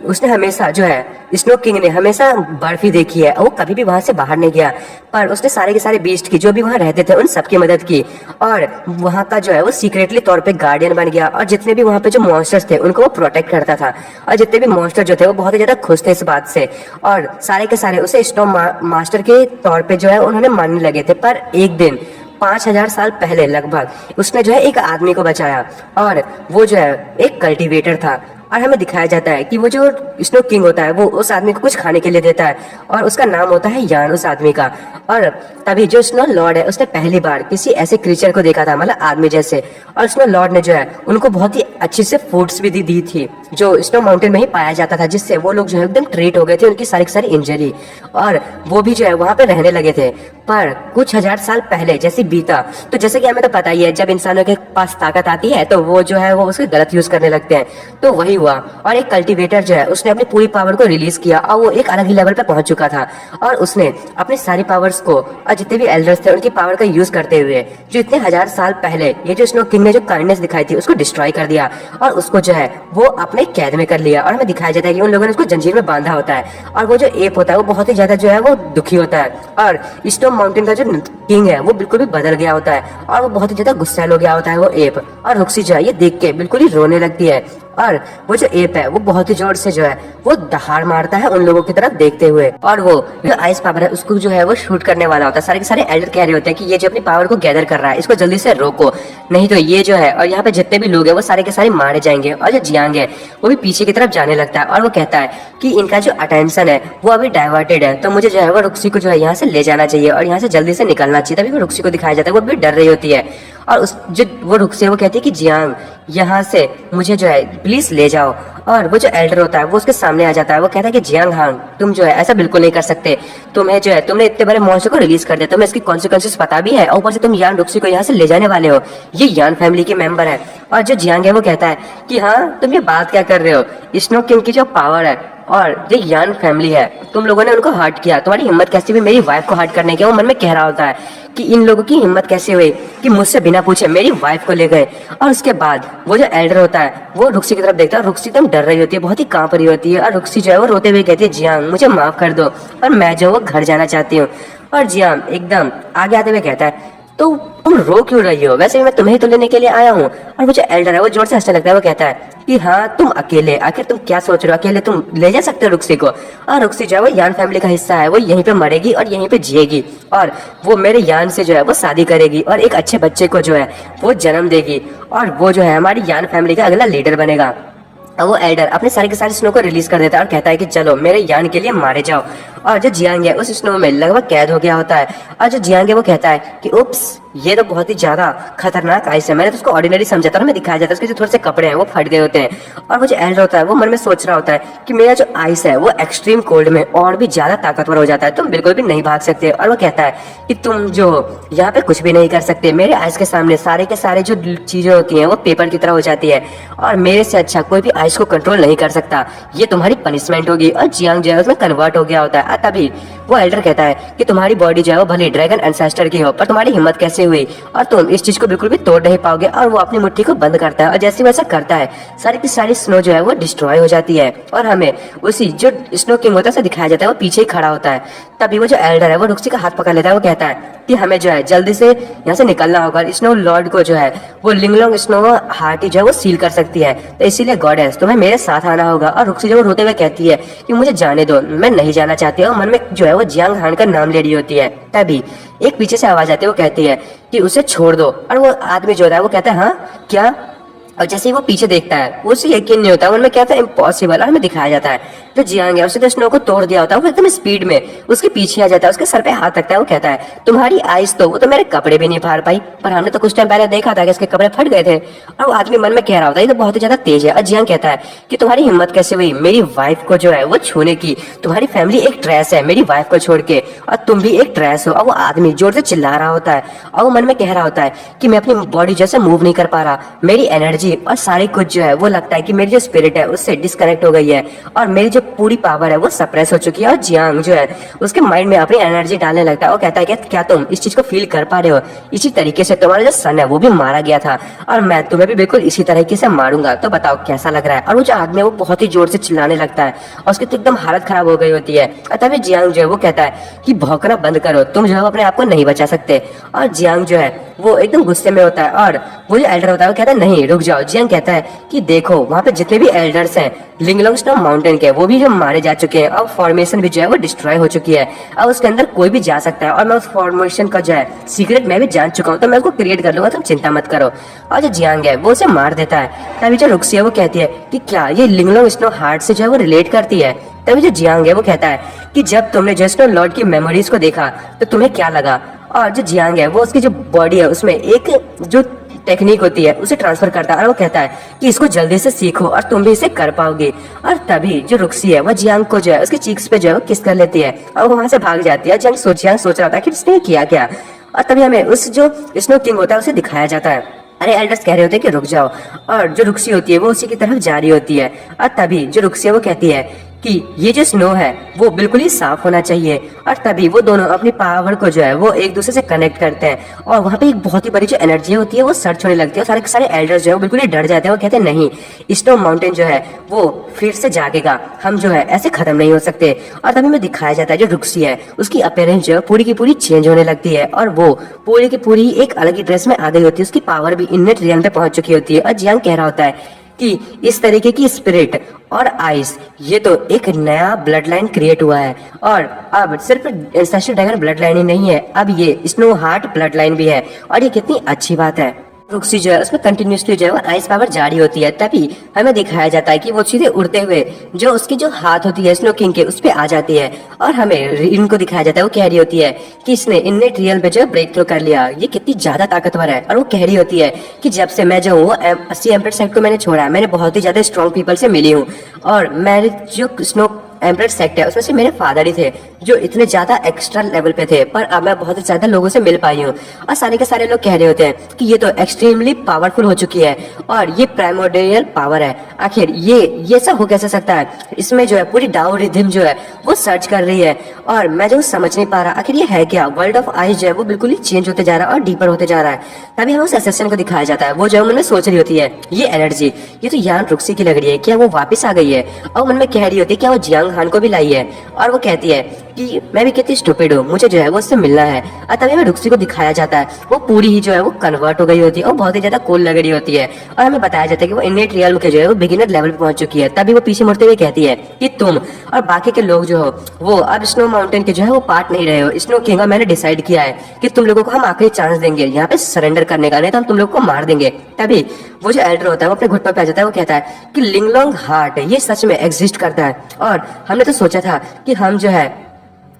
उसने हमेशा जो है स्नो किंग ने हमेशा बर्फ ही देखी है, वो कभी भी वहां से बाहर नहीं गया, पर उसने सारे के सारे बीस्ट की जो भी वहाँ रहते थे उन सबकी मदद की और वहाँ का जो है वो सीक्रेटली तौर पे गार्डियन बन गया। और जितने भी वहाँ पे जो मॉन्स्टर्स थे उनको वो प्रोटेक्ट करता था और जितने भी मॉन्स्टर जो थे वो बहुत ही ज्यादा खुश थे इस बात से और सारे के सारे उसे स्नो मास्टर के तौर पे जो है उन्होंने मानने लगे थे। पर एक दिन 5,000 साल पहले लगभग उसने जो है एक आदमी को बचाया और वो जो है एक कल्टीवेटर था। और हमें दिखाया जाता है कि वो जो स्नो किंग होता है वो उस आदमी को कुछ खाने के लिए देता है और उसका नाम होता है यान उस आदमी का। और तभी जो स्नो लॉर्ड है उसने पहली बार किसी ऐसे क्रीचर को देखा था मतलब आदमी जैसे, और स्नो लॉर्ड ने जो है उनको बहुत ही अच्छी से फूड्स भी दी थी जो स्नो माउंटेन में ही पाया जाता था, जिससे वो लोग जो है एकदम ट्रीट हो गए थे उनकी सारी सारी इंजरी और वो भी जो है वहाँ पे रहने लगे थे। पर कुछ हजार साल पहले जैसे बीता, तो जैसे कि हमें तो पता ही है जब इंसानों के पास ताकत आती है तो वो जो है वो उसके गलत यूज करने लगते हैं, तो वही हुआ और एक कल्टीवेटर जो है उसने अपनी पूरी पावर को रिलीज किया और वो एक अलग ही लेवल पे पहुंच चुका था और उसने अपनी सारी पावर्स को और जितने भी एल्डर्स थे उनकी पावर का यूज करते हुए जो इतने हजार साल पहले ये जो स्नो किंग ने जो काइंडनेस दिखाई थी उसको डिस्ट्रॉय कर दिया और उसको जो है वो अपने कैद में कर लिया। और हमें दिखाया जाता है कि उन लोगों ने उसको जंजीर में बांधा होता है और वो जो एप होता है वो बहुत ही ज्यादा जो है वो दुखी होता है और स्नो माउंटेन का जो किंग है वो बिल्कुल भी बदल गया होता है और वो बहुत ही ज्यादा गुस्सैल हो गया होता है वो एप। और रुक्सी जो है ये देख के बिल्कुल ही रोने लगती है और वो जो एप है वो बहुत ही जोर से जो है वो दहाड़ मारता है उन लोगों की तरफ देखते हुए और वो जो आइस पावर है उसको जो है वो शूट करने वाला होता है। सारे के सारे एल्डर कह रहे होते हैं कि ये जो अपनी पावर को गैदर कर रहा है इसको जल्दी से रोको, नहीं तो ये जो है और यहाँ पे जितने भी लोग हैं वो सारे के सारे मारे जाएंगे। और जो जियांग है वो भी पीछे की तरफ जाने लगता है और वो कहता है कि इनका जो अटेंशन है वो अभी डाइवर्टेड है, तो मुझे जो है वो रुक्सी को जो है यहाँ से ले जाना चाहिए और यहाँ से जल्दी से निकलना चाहिए। तभी वो रुक्सी को दिखाया जाता है, वो भी डर रही होती है और उस जो वो रुक्सी है वो कहती है कि जियांग यहाँ से मुझे जो है प्लीज ले जाओ। और वो जो एल्डर होता है वो उसके सामने आ जाता है, वो कहता है कि जियांग हांग तुम जो है ऐसा बिल्कुल नहीं कर सकते, तुम्हें जो है तुमने इतने बड़े मॉन्स्टर को रिलीज कर दिया, तुम्हें इसकी कॉन्सिक्वेंसेस पता भी है और ऊपर से तुम यान रुक्सी को यहाँ से ले जाने वाले हो, ये यान फैमिली के मेंबर है। और जो जियांग है वो कहता है कि हाँ तुम ये बात क्या कर रहे हो, स्नो किंग की जो पावर है और ये यान फैमिली है, तुम लोगों ने उनको हर्ट किया, तुम्हारी हिम्मत कैसे हुई मेरी वाइफ को हर्ट करने की। वो मन में कह रहा होता है कि इन लोगों की हिम्मत कैसे हुई कि मुझसे बिना पूछे मेरी वाइफ को ले गए। और उसके बाद वो जो एल्डर होता है वो रुक्सी की तरफ देखता है, रुक्सी एकदम डर रही होती है, बहुत ही कांप रही होती है और रुक्सी जो है वो रोते हुए कहती है जियांग मुझे माफ कर दो और मैं जो वो घर जाना चाहती हूँ। और जियांग एकदम आगे आते हुए कहता है तो तुम रो क्यों रही हो, वैसे भी मैं तुम्हें ही तो लेने के लिए आया हूँ। और वो जो एल्डर है वो जोर से हंसने लगता है, वो कहता है कि हाँ तुम अकेले, आखिर तुम क्या सोच रहे हो, अकेले तुम ले जा सकते हो रुक्सी को। और रुक्सी जो है वो यान फैमिली का हिस्सा है, वो यहीं पे मरेगी और यहीं पे जिएगी और वो मेरे यान से जो है वो शादी करेगी और एक अच्छे बच्चे को जो है वो जन्म देगी और वो जो है हमारी यान फैमिली का अगला लीडर बनेगा। अब वो एल्डर अपने सारे के सारे स्नो को रिलीज कर देता है और कहता है कि चलो मेरे यान के लिए मारे जाओ। और जो जियांग है उस स्नो में लगभग कैद हो गया होता है और जो जियांग है वो कहता है कि उप्स ये तो बहुत ही ज्यादा खतरनाक आइस है, मैंने तो उसको ऑर्डिनरी समझा था, हमें दिखाया जाता है उसके जो थोड़े से कपड़े हैं वो फट गए होते हैं। और वो जो एल्डर होता है वो मन में सोच रहा होता है कि मेरा जो आइस है वो एक्सट्रीम कोल्ड में और भी ज्यादा ताकतवर हो जाता है, तुम बिल्कुल भी नहीं भाग सकते। और वो कहता है कि तुम जो यहाँ पे कुछ भी नहीं कर सकते, मेरे आइस के सामने सारे के सारे जो चीजें होती हैं वो पेपर की तरह हो जाती है और मेरे से अच्छा कोई भी आइस को कंट्रोल नहीं कर सकता, ये तुम्हारी पनिशमेंट होगी। और जियांग जो है उसमें कन्वर्ट हो गया होता है। तभी वो एल्डर कहता है कि तुम्हारी बॉडी जो है वो भले ड्रैगन एंसेस्टर की हो पर तुम्हारी हिम्मत कैसे हुई और तुम इस चीज को बिल्कुल भी तोड़ नहीं पाओगे। और वो अपनी मुट्ठी को बंद करता है और जैसे वैसा करता है सारी की सारी स्नो जो है वो डिस्ट्रॉय हो जाती है और हमें उसी जो स्नो किंग होता है उसे दिखाया जाता है, वो पीछे ही खड़ा होता है। तभी वो जो एल्डर है वो रुक्सी का हाथ पकड़ लेता है, वो कहता है कि हमें जो है जल्दी से यहाँ से निकलना होगा, स्नो लॉर्ड को जो है वो लिंगलोंग स्नो हार्टी जो है वो सील कर सकती है, तो इसीलिए गॉडेस तुम्हें मेरे साथ आना होगा। और रुक्सी जो रोते हुए कहती है कि मुझे जाने दो, मैं नहीं जाना चाहती हूँ, मन में जो है वो जियांग हान का नाम ले रही होती है। तभी एक पीछे से आवाज आती है, वो कहती है कि उसे छोड़ दो। और वो आदमी जो है वो कहता है हाँ क्या, और जैसे ही वो पीछे देखता है उसे यकीन नहीं होता, उनमें क्या था इम्पॉसिबल। और हमें दिखाया जाता है जो जियांग है उसने तो स्नो को तोड़ दिया होता है, वो एकदम स्पीड में उसके पीछे आ जाता है, उसके सर पे हाथ रखता है, वो कहता है तुम्हारी आइस तो वो तो मेरे कपड़े भी नहीं फाड़ पाई, पर हमने तो कुछ टाइम पहले देखा था कि इसके कपड़े फट गए थे। और वो आदमी मन में कह रहा होता है ये तो बहुत ही ज्यादा तेज है। और जियांग कहता है कि तुम्हारी हिम्मत कैसे हुई मेरी वाइफ को जो है वो छूने की, तुम्हारी फैमिली एक ट्रैश है मेरी वाइफ को छोड़ के और तुम भी एक ट्रैश हो। और वो आदमी जोर से चिल्ला रहा होता है और वो मन में कह रहा होता है कि मैं अपनी बॉडी जैसे मूव नहीं कर पा रहा, मेरी एनर्जी और सारी कुछ जो है वो लगता है कि मेरी जो स्पिरिट है उससे डिस्कनेक्ट हो गई है और मेरी जो पूरी पावर है वो सप्रेस हो चुकी है। और जियांग जो है उसके माइंड में अपनी एनर्जी डालने लगता है, वो कहता है कि क्या तुम इस चीज को फील कर पा रहे हो, इसी तरीके से तुम्हारा जो सन है वो भी मारा गया था और मैं तुम्हें भी बिल्कुल इसी तरीके से मारूंगा, तो बताओ कैसा लग रहा है। और वो जो आदमी है वो बहुत ही जोर से चिल्लाने लगता है और उसकी तो एकदम हालत खराब हो गई होती है। तभी जियांग जो है वो कहता है कि भौंकना बंद करो, तुम जो है अपने आप को नहीं बचा सकते। और जियांग जो है वो एकदम गुस्से में होता है और वो जो एल्डर होता है वो कहता है नहीं रुक जाओ। जियांग कहता है कि देखो वहाँ पे जितने भी एल्डर्स हैं लिंगलोंग स्नो माउंटेन के वो भी जो मारे जा चुके हैं और फॉर्मेशन भी जो है वो डिस्ट्रॉय हो चुकी है, अब उसके अंदर कोई भी जा सकता है और मैं उस फॉर्मेशन का जो है सीक्रेट मैं भी जान चुका हूँ, तो मैं उसको क्रिएट कर लूंगा, तुम चिंता मत करो। और जो जियांग है वो उसे मार देता है। तभी जो रुक्सी है वो कहती है कि क्या ये लिंगलोंग स्नो हार्ट से जो है वो रिलेट करती है। तभी जो जियांग है वो कहता है कि जब तुमने जो स्नो लॉर्ड की मेमोरीज को देखा तो तुम्हें क्या लगा। और जो जियांग है वो उसकी जो बॉडी है उसमें एक जो टेक्निक होती है उसे ट्रांसफर करता है और वो कहता है कि इसको जल्दी से सीखो और तुम भी इसे कर पाओगे। और तभी जो रुक्सी है वो जियांग को जो है उसकी चीक्स पे जो है वो किस कर लेती है और वो वहां से भाग जाती है। जियांग सोच रहा था कि इसने किया क्या। और तभी हमें उस जो स्नो किंग होता है उसे दिखाया जाता है, अरे एल्डर्स कह रहे होते हैं कि रुक जाओ। और जो रुक्सी होती है वो उसी की तरफ जा रही होती है और तभी जो रुक्सी है वो कहती है कि ये जो स्नो है वो बिल्कुल ही साफ होना चाहिए। और तभी वो दोनों अपनी पावर को जो है वो एक दूसरे से कनेक्ट करते हैं और वहाँ पे एक बहुत ही बड़ी जो एनर्जी होती है वो सर्च होने लगती है और सारे के सारे एल्डर्स जो है वो बिल्कुल ही डर जाते हैं। वो कहते हैं नहीं, स्नो माउंटेन जो है वो फिर से जागेगा, हम जो है ऐसे खत्म नहीं हो सकते। और तभी में दिखाया जाता है जो रुक्सी है उसकी अपीयरेंस जो है पूरी की पूरी चेंज होने लगती है और वो पूरी की पूरी एक अलग ही ड्रेस में आ गई होती है, उसकी पावर भी इननेट रियम पे पहुंच चुकी होती है। और जियांग कह रहा होता है कि इस तरीके की स्पिरिट और आइस ये तो एक नया ब्लड लाइन क्रिएट हुआ है और अब सिर्फ एंसेस्टर ड्रैगन ब्लड लाइन ही नहीं है, अब ये स्नो हार्ट ब्लड लाइन भी है और ये कितनी अच्छी बात है। रुक्सी जो है उसमें कंटिन्यूसली जो है वो आइस पावर जारी होती है। तभी हमें दिखाया जाता है कि वो सीधे उड़ते हुए जो उसकी जो हाथ होती है स्नो किंग के उस पे आ जाती है और हमें इनको दिखाया जाता है, वो कह रही होती है कि इसने इनने ट्रियल पे जो है ब्रेक थ्रू कर लिया, ये कितनी ज्यादा ताकतवर है। और वो कह रही होती है कि जब से मैं जो हूँ 80 एम्परेट सेक्ट को मैंने छोड़ा, मैंने बहुत ही ज्यादा स्ट्रॉन्ग पीपल से मिली हूँ और मेरे जो स्नो एम्परेट सेक्ट है उसमें से मेरे फादर ही थे जो इतने ज्यादा एक्स्ट्रा लेवल पे थे, पर अब मैं बहुत ज्यादा लोगों से मिल पाई हूँ। और सारे के सारे लोग कह रहे होते हैं कि ये तो एक्सट्रीमली पावरफुल हो चुकी है और ये प्राइमोर्डियल पावर है। आखिर ये सब हो कैसे सकता है? इसमें जो है पूरी डाउ रिदम जो है वो सर्च कर रही है और मैं जो समझ नहीं पा रहा आखिर ये है क्या। वर्ल्ड ऑफ आइस जो है वो बिल्कुल ही चेंज होते जा रहा है और डीपर होते जा रहा है। तभी हमें उस असिस्टेंट को दिखाया जाता है, वो जो है मन में सोच रही होती है ये एनर्जी ये तो यान रुक्सी की लग रही है, क्या वो वापस आ गई है? और मन में कह रही होती है क्या वो जियांग हान को भी लाई है? और वो कहती है कि मैं भी कितनी स्टूपिड हूँ, मुझे जो है वो उससे मिलना है। और तभी हमें रुक्सी को दिखाया जाता है, वो पूरी ही जो है वो कन्वर्ट हो गई होती है और बहुत ही ज्यादा कूल लग रही होती है। और हमें बताया जाता है कि वो इनेट रियल के जो है वो बिगिनर लेवल पे पहुंच चुकी है। तभी वो पीछे मुड़ते हुए कहती है कि तुम और बाकी के लोग जो हो वो अब स्नो माउंटेन के जो है वो पार्ट नहीं रहे हो। स्नो किंग मैंने डिसाइड किया है कि तुम लोगों को हम आखिरी चांस देंगे यहाँ पे सरेंडर करने का, नहीं तो हम तुम लोग को मार देंगे। तभी वो जो एल्डर होता है वो अपने घुटने पे आ जाता है, वो कहता है कि लिंगलोंग हार्ट ये सच में एग्जिस्ट करता है और हमने तो सोचा था कि हम जो है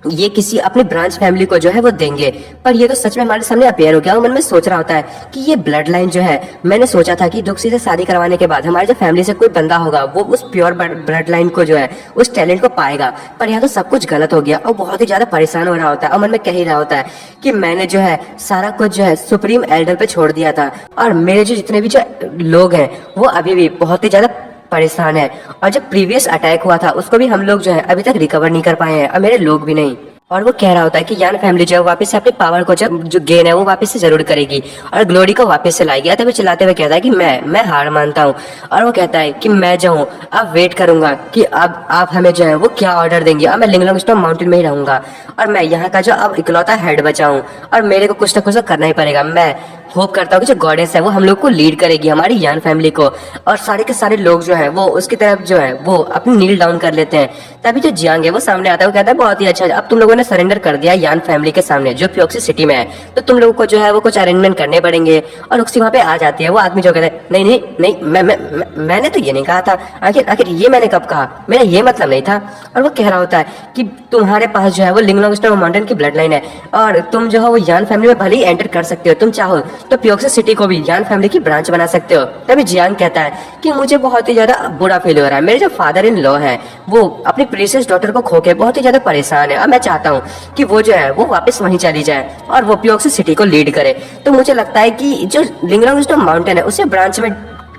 ये किसी अपनी ब्रांच फैमिली को जो है वो देंगे, पर ये तो सच में हमारे सामने अपेयर हो गया। वो मन में सोच रहा होता है कि ये ब्लड लाइन जो है, मैंने सोचा था कि रुक्सी से शादी करवाने के बाद हमारे जो फैमिली से कोई बंदा होगा वो उस प्योर ब्लड लाइन को जो है उस टैलेंट को पाएगा, पर यहाँ तो सब कुछ गलत हो गया और बहुत ही ज्यादा परेशान हो रहा होता है। और मन में कह ही रहा होता है कि मैंने जो है सारा कुछ जो है सुप्रीम एल्डर पे छोड़ दिया था और मेरे जो जितने भी जो लोग हैं वो अभी भी बहुत ही ज्यादा परेशान है। और जब प्रीवियस अटैक हुआ था उसको भी हम लोग जो है अभी तक रिकवर नहीं कर पाए हैं और मेरे लोग भी नहीं। और वो कह रहा होता है कि यान फैमिली जो है वापस से अपनी पावर को जो गेन है वो वापस से जरूर करेगी और ग्लोरी को वापस से लाएगी। तभी चिल्लाते हुए कहता है कि मैं हार मानता हूँ। और वो कहता है कि मैं जो हूँ अब वेट करूंगा कि अब आप हमें जो है वो क्या ऑर्डर देंगे। अब मैं लिंगलोंग स्टॉर्म माउंटेन में ही रहूंगा और मैं यहाँ का जो अब इकलौता हेड बचा हूँ और मेरे को कुछ ना कुछ तो करना ही पड़ेगा। मैं होप करता हूँ कि जो गॉडेस है वो हम लोग को लीड करेगी, हमारी यान फैमिली को। और सारे के सारे लोग जो है वो उसकी तरफ जो है वो अपनी नील डाउन कर लेते हैं। तभी जो जियांग है वो सामने आता है, वो कहता है बहुत ही अच्छा, अब तुम लोगों ने सरेंडर कर दिया यान फैमिली के सामने जो प्योक्सी सिटी में है, तो तुम लोगों को जो है वो कुछ अरेंजमेंट करने पड़ेंगे। और रुक्सी वहाँ पे आ जाती है। वो आदमी जो कहता है नहीं नहीं नहीं मैंने तो ये नहीं कहा था, आखिर ये मैंने कब कहा, मेरा ये मतलब नहीं था। और वो कह रहा होता है कि तुम्हारे पास जो है वो लिंगलोंग स्टॉर्म माउंटेन की ब्लड लाइन है और तुम जो है वो यान फैमिली में भले ही एंटर कर सकते हो, तुम चाहो तो प्योक्सी सिटी को भी यान फैमिली की ब्रांच बना सकते हो। तभी जियांग कहता है कि मुझे बहुत ही ज्यादा बुरा फील हो रहा है, मेरे जो फादर इन लॉ है वो अपनी प्रीशियस डॉटर को खो के बहुत ही ज्यादा परेशान है और मैं चाहता हूँ कि वो जो है वो वापस वहीं चली जाए और वो प्योक्सी सिटी को लीड करे। तो मुझे लगता है कि जो लिंगलोंग स्टॉर्म माउंटेन है उसे ब्रांच में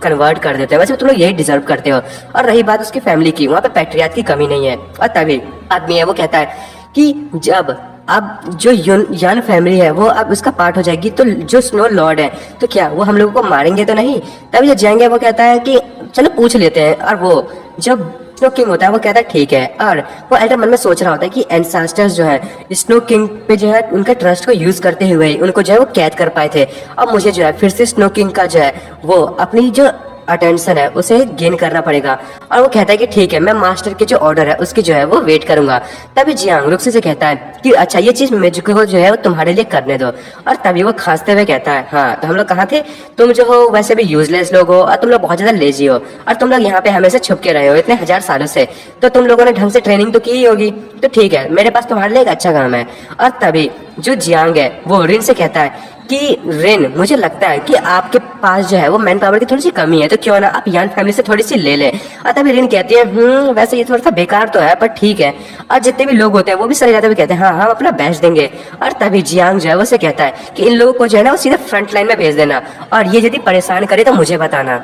कन्वर्ट कर देते हैं, वैसे तुम लोग यही डिजर्व करते हो। और रही बात उसकी फैमिली की, वहाँ पे पैट्रियार्क की कमी नहीं है। और तभी आदमी है वो कहता है कि जब अब जो यान फैमिली है वो अब उसका पार्ट हो जाएगी तो जो स्नो लॉर्ड है तो क्या वो हम लोगों को मारेंगे तो नहीं? तभी जो जाएंगे वो कहता है कि चलो पूछ लेते हैं। और वो जब स्नो किंग होता है वो कहता है ठीक है। और वो एल्डर मन में सोच रहा होता है कि एंसेस्टर्स जो है स्नो किंग पे जो है उनका ट्रस्ट को यूज करते हुए उनको जो है वो कैद कर पाए थे। अब मुझे जो है फिर से स्नो किंग का जो है वो अपनी जो अटेंशन है उसे गेन करना पड़ेगा। और वो कहता है कि ठीक है, मैं मास्टर के जो ऑर्डर है उसकी जो है वो वेट करूंगा। तभी जियांग रुक्सी से कहता है कि अच्छा ये चीज मुझको जो है वो तुम्हारे लिए करने दो। और तभी वो खांसते हुए कहता है हाँ तो हम लोग कहाँ थे, तुम जो हो वैसे भी यूजलेस लोग हो और तुम लोग बहुत ज्यादा लेजी हो और तुम लोग यहाँ पे हमेशा छुप के रहे हो इतने 1000 सालों से, तो तुम लोगों ने ढंग से ट्रेनिंग तो की ही होगी। तो ठीक है, मेरे पास तुम्हारे लिए एक अच्छा काम है। और तभी जो जियांग है वो रिन से कहता है कि रिन मुझे लगता है कि आपके पास जो है वो मैन पावर की थोड़ी सी कमी है, तो क्यों ना आप यान फैमिली से थोड़ी सी ले ले। और तभी रिन कहती है वैसे ये थोड़ा सा बेकार तो है पर ठीक है। और जितने भी लोग होते हैं वो भी सरे जाते हुए कहते हैं हाँ हम अपना बेस्ट देंगे। और तभी जियांग जो है वो से कहता है कि इन लोगों को जो है ना वो सीधे फ्रंट लाइन में भेज देना और ये यदि परेशान करे तो मुझे बताना,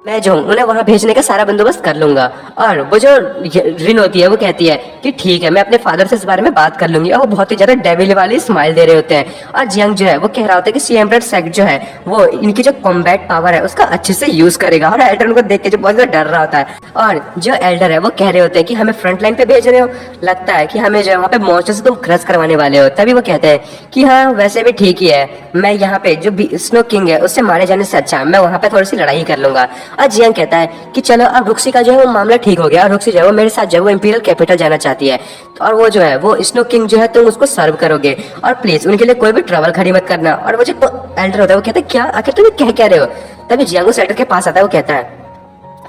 मैं जो उन्हें वहां भेजने का सारा बंदोबस्त कर लूंगा। और वो जो रिन होती है वो कहती है कि ठीक है, मैं अपने फादर से इस बारे में बात कर लूंगी। और वो बहुत ही ज्यादा डेविल वाली स्माइल दे रहे होते हैं। और जियांग जो है वो कह रहा होता है कि सीएमरेड सेक्ट जो है वो इनकी जो कॉम्बैट पावर है उसका अच्छे से यूज करेगा। और एल्डर उनको देख के जो बहुत ज्यादा डर रहा होता है। और जो एल्डर है वो कह रहे होते हैं कि हमें फ्रंट लाइन पे भेज रहे हो, लगता है कि हमें जो है वहाँ पे मॉन्स्टर से तुम क्रश करवाने वाले हो। तभी वो कहते हैं कि हाँ वैसे भी ठीक ही है, मैं यहाँ पे जो स्नो किंग है उससे मारे जाने से अच्छा मैं वहाँ पे थोड़ी सी लड़ाई कर लूंगा। और जियांग कहता है कि चलो अब रुक्सी का जो है वो मामला ठीक हो गया और रुक्सी जो है वो मेरे साथ जो है वो इंपीरियल कैपिटल जाना चाहती है। और वो जो है वो स्नो किंग जो है तुम उसको सर्व करोगे और प्लीज उनके लिए कोई भी ट्रबल खड़ी मत करना। और वो जो एल्डर होता है वो कहता है क्या आखिर तुम क्या कह रहे हो। तभी जियांग उस एल्डर के पास आता है, वो कहता है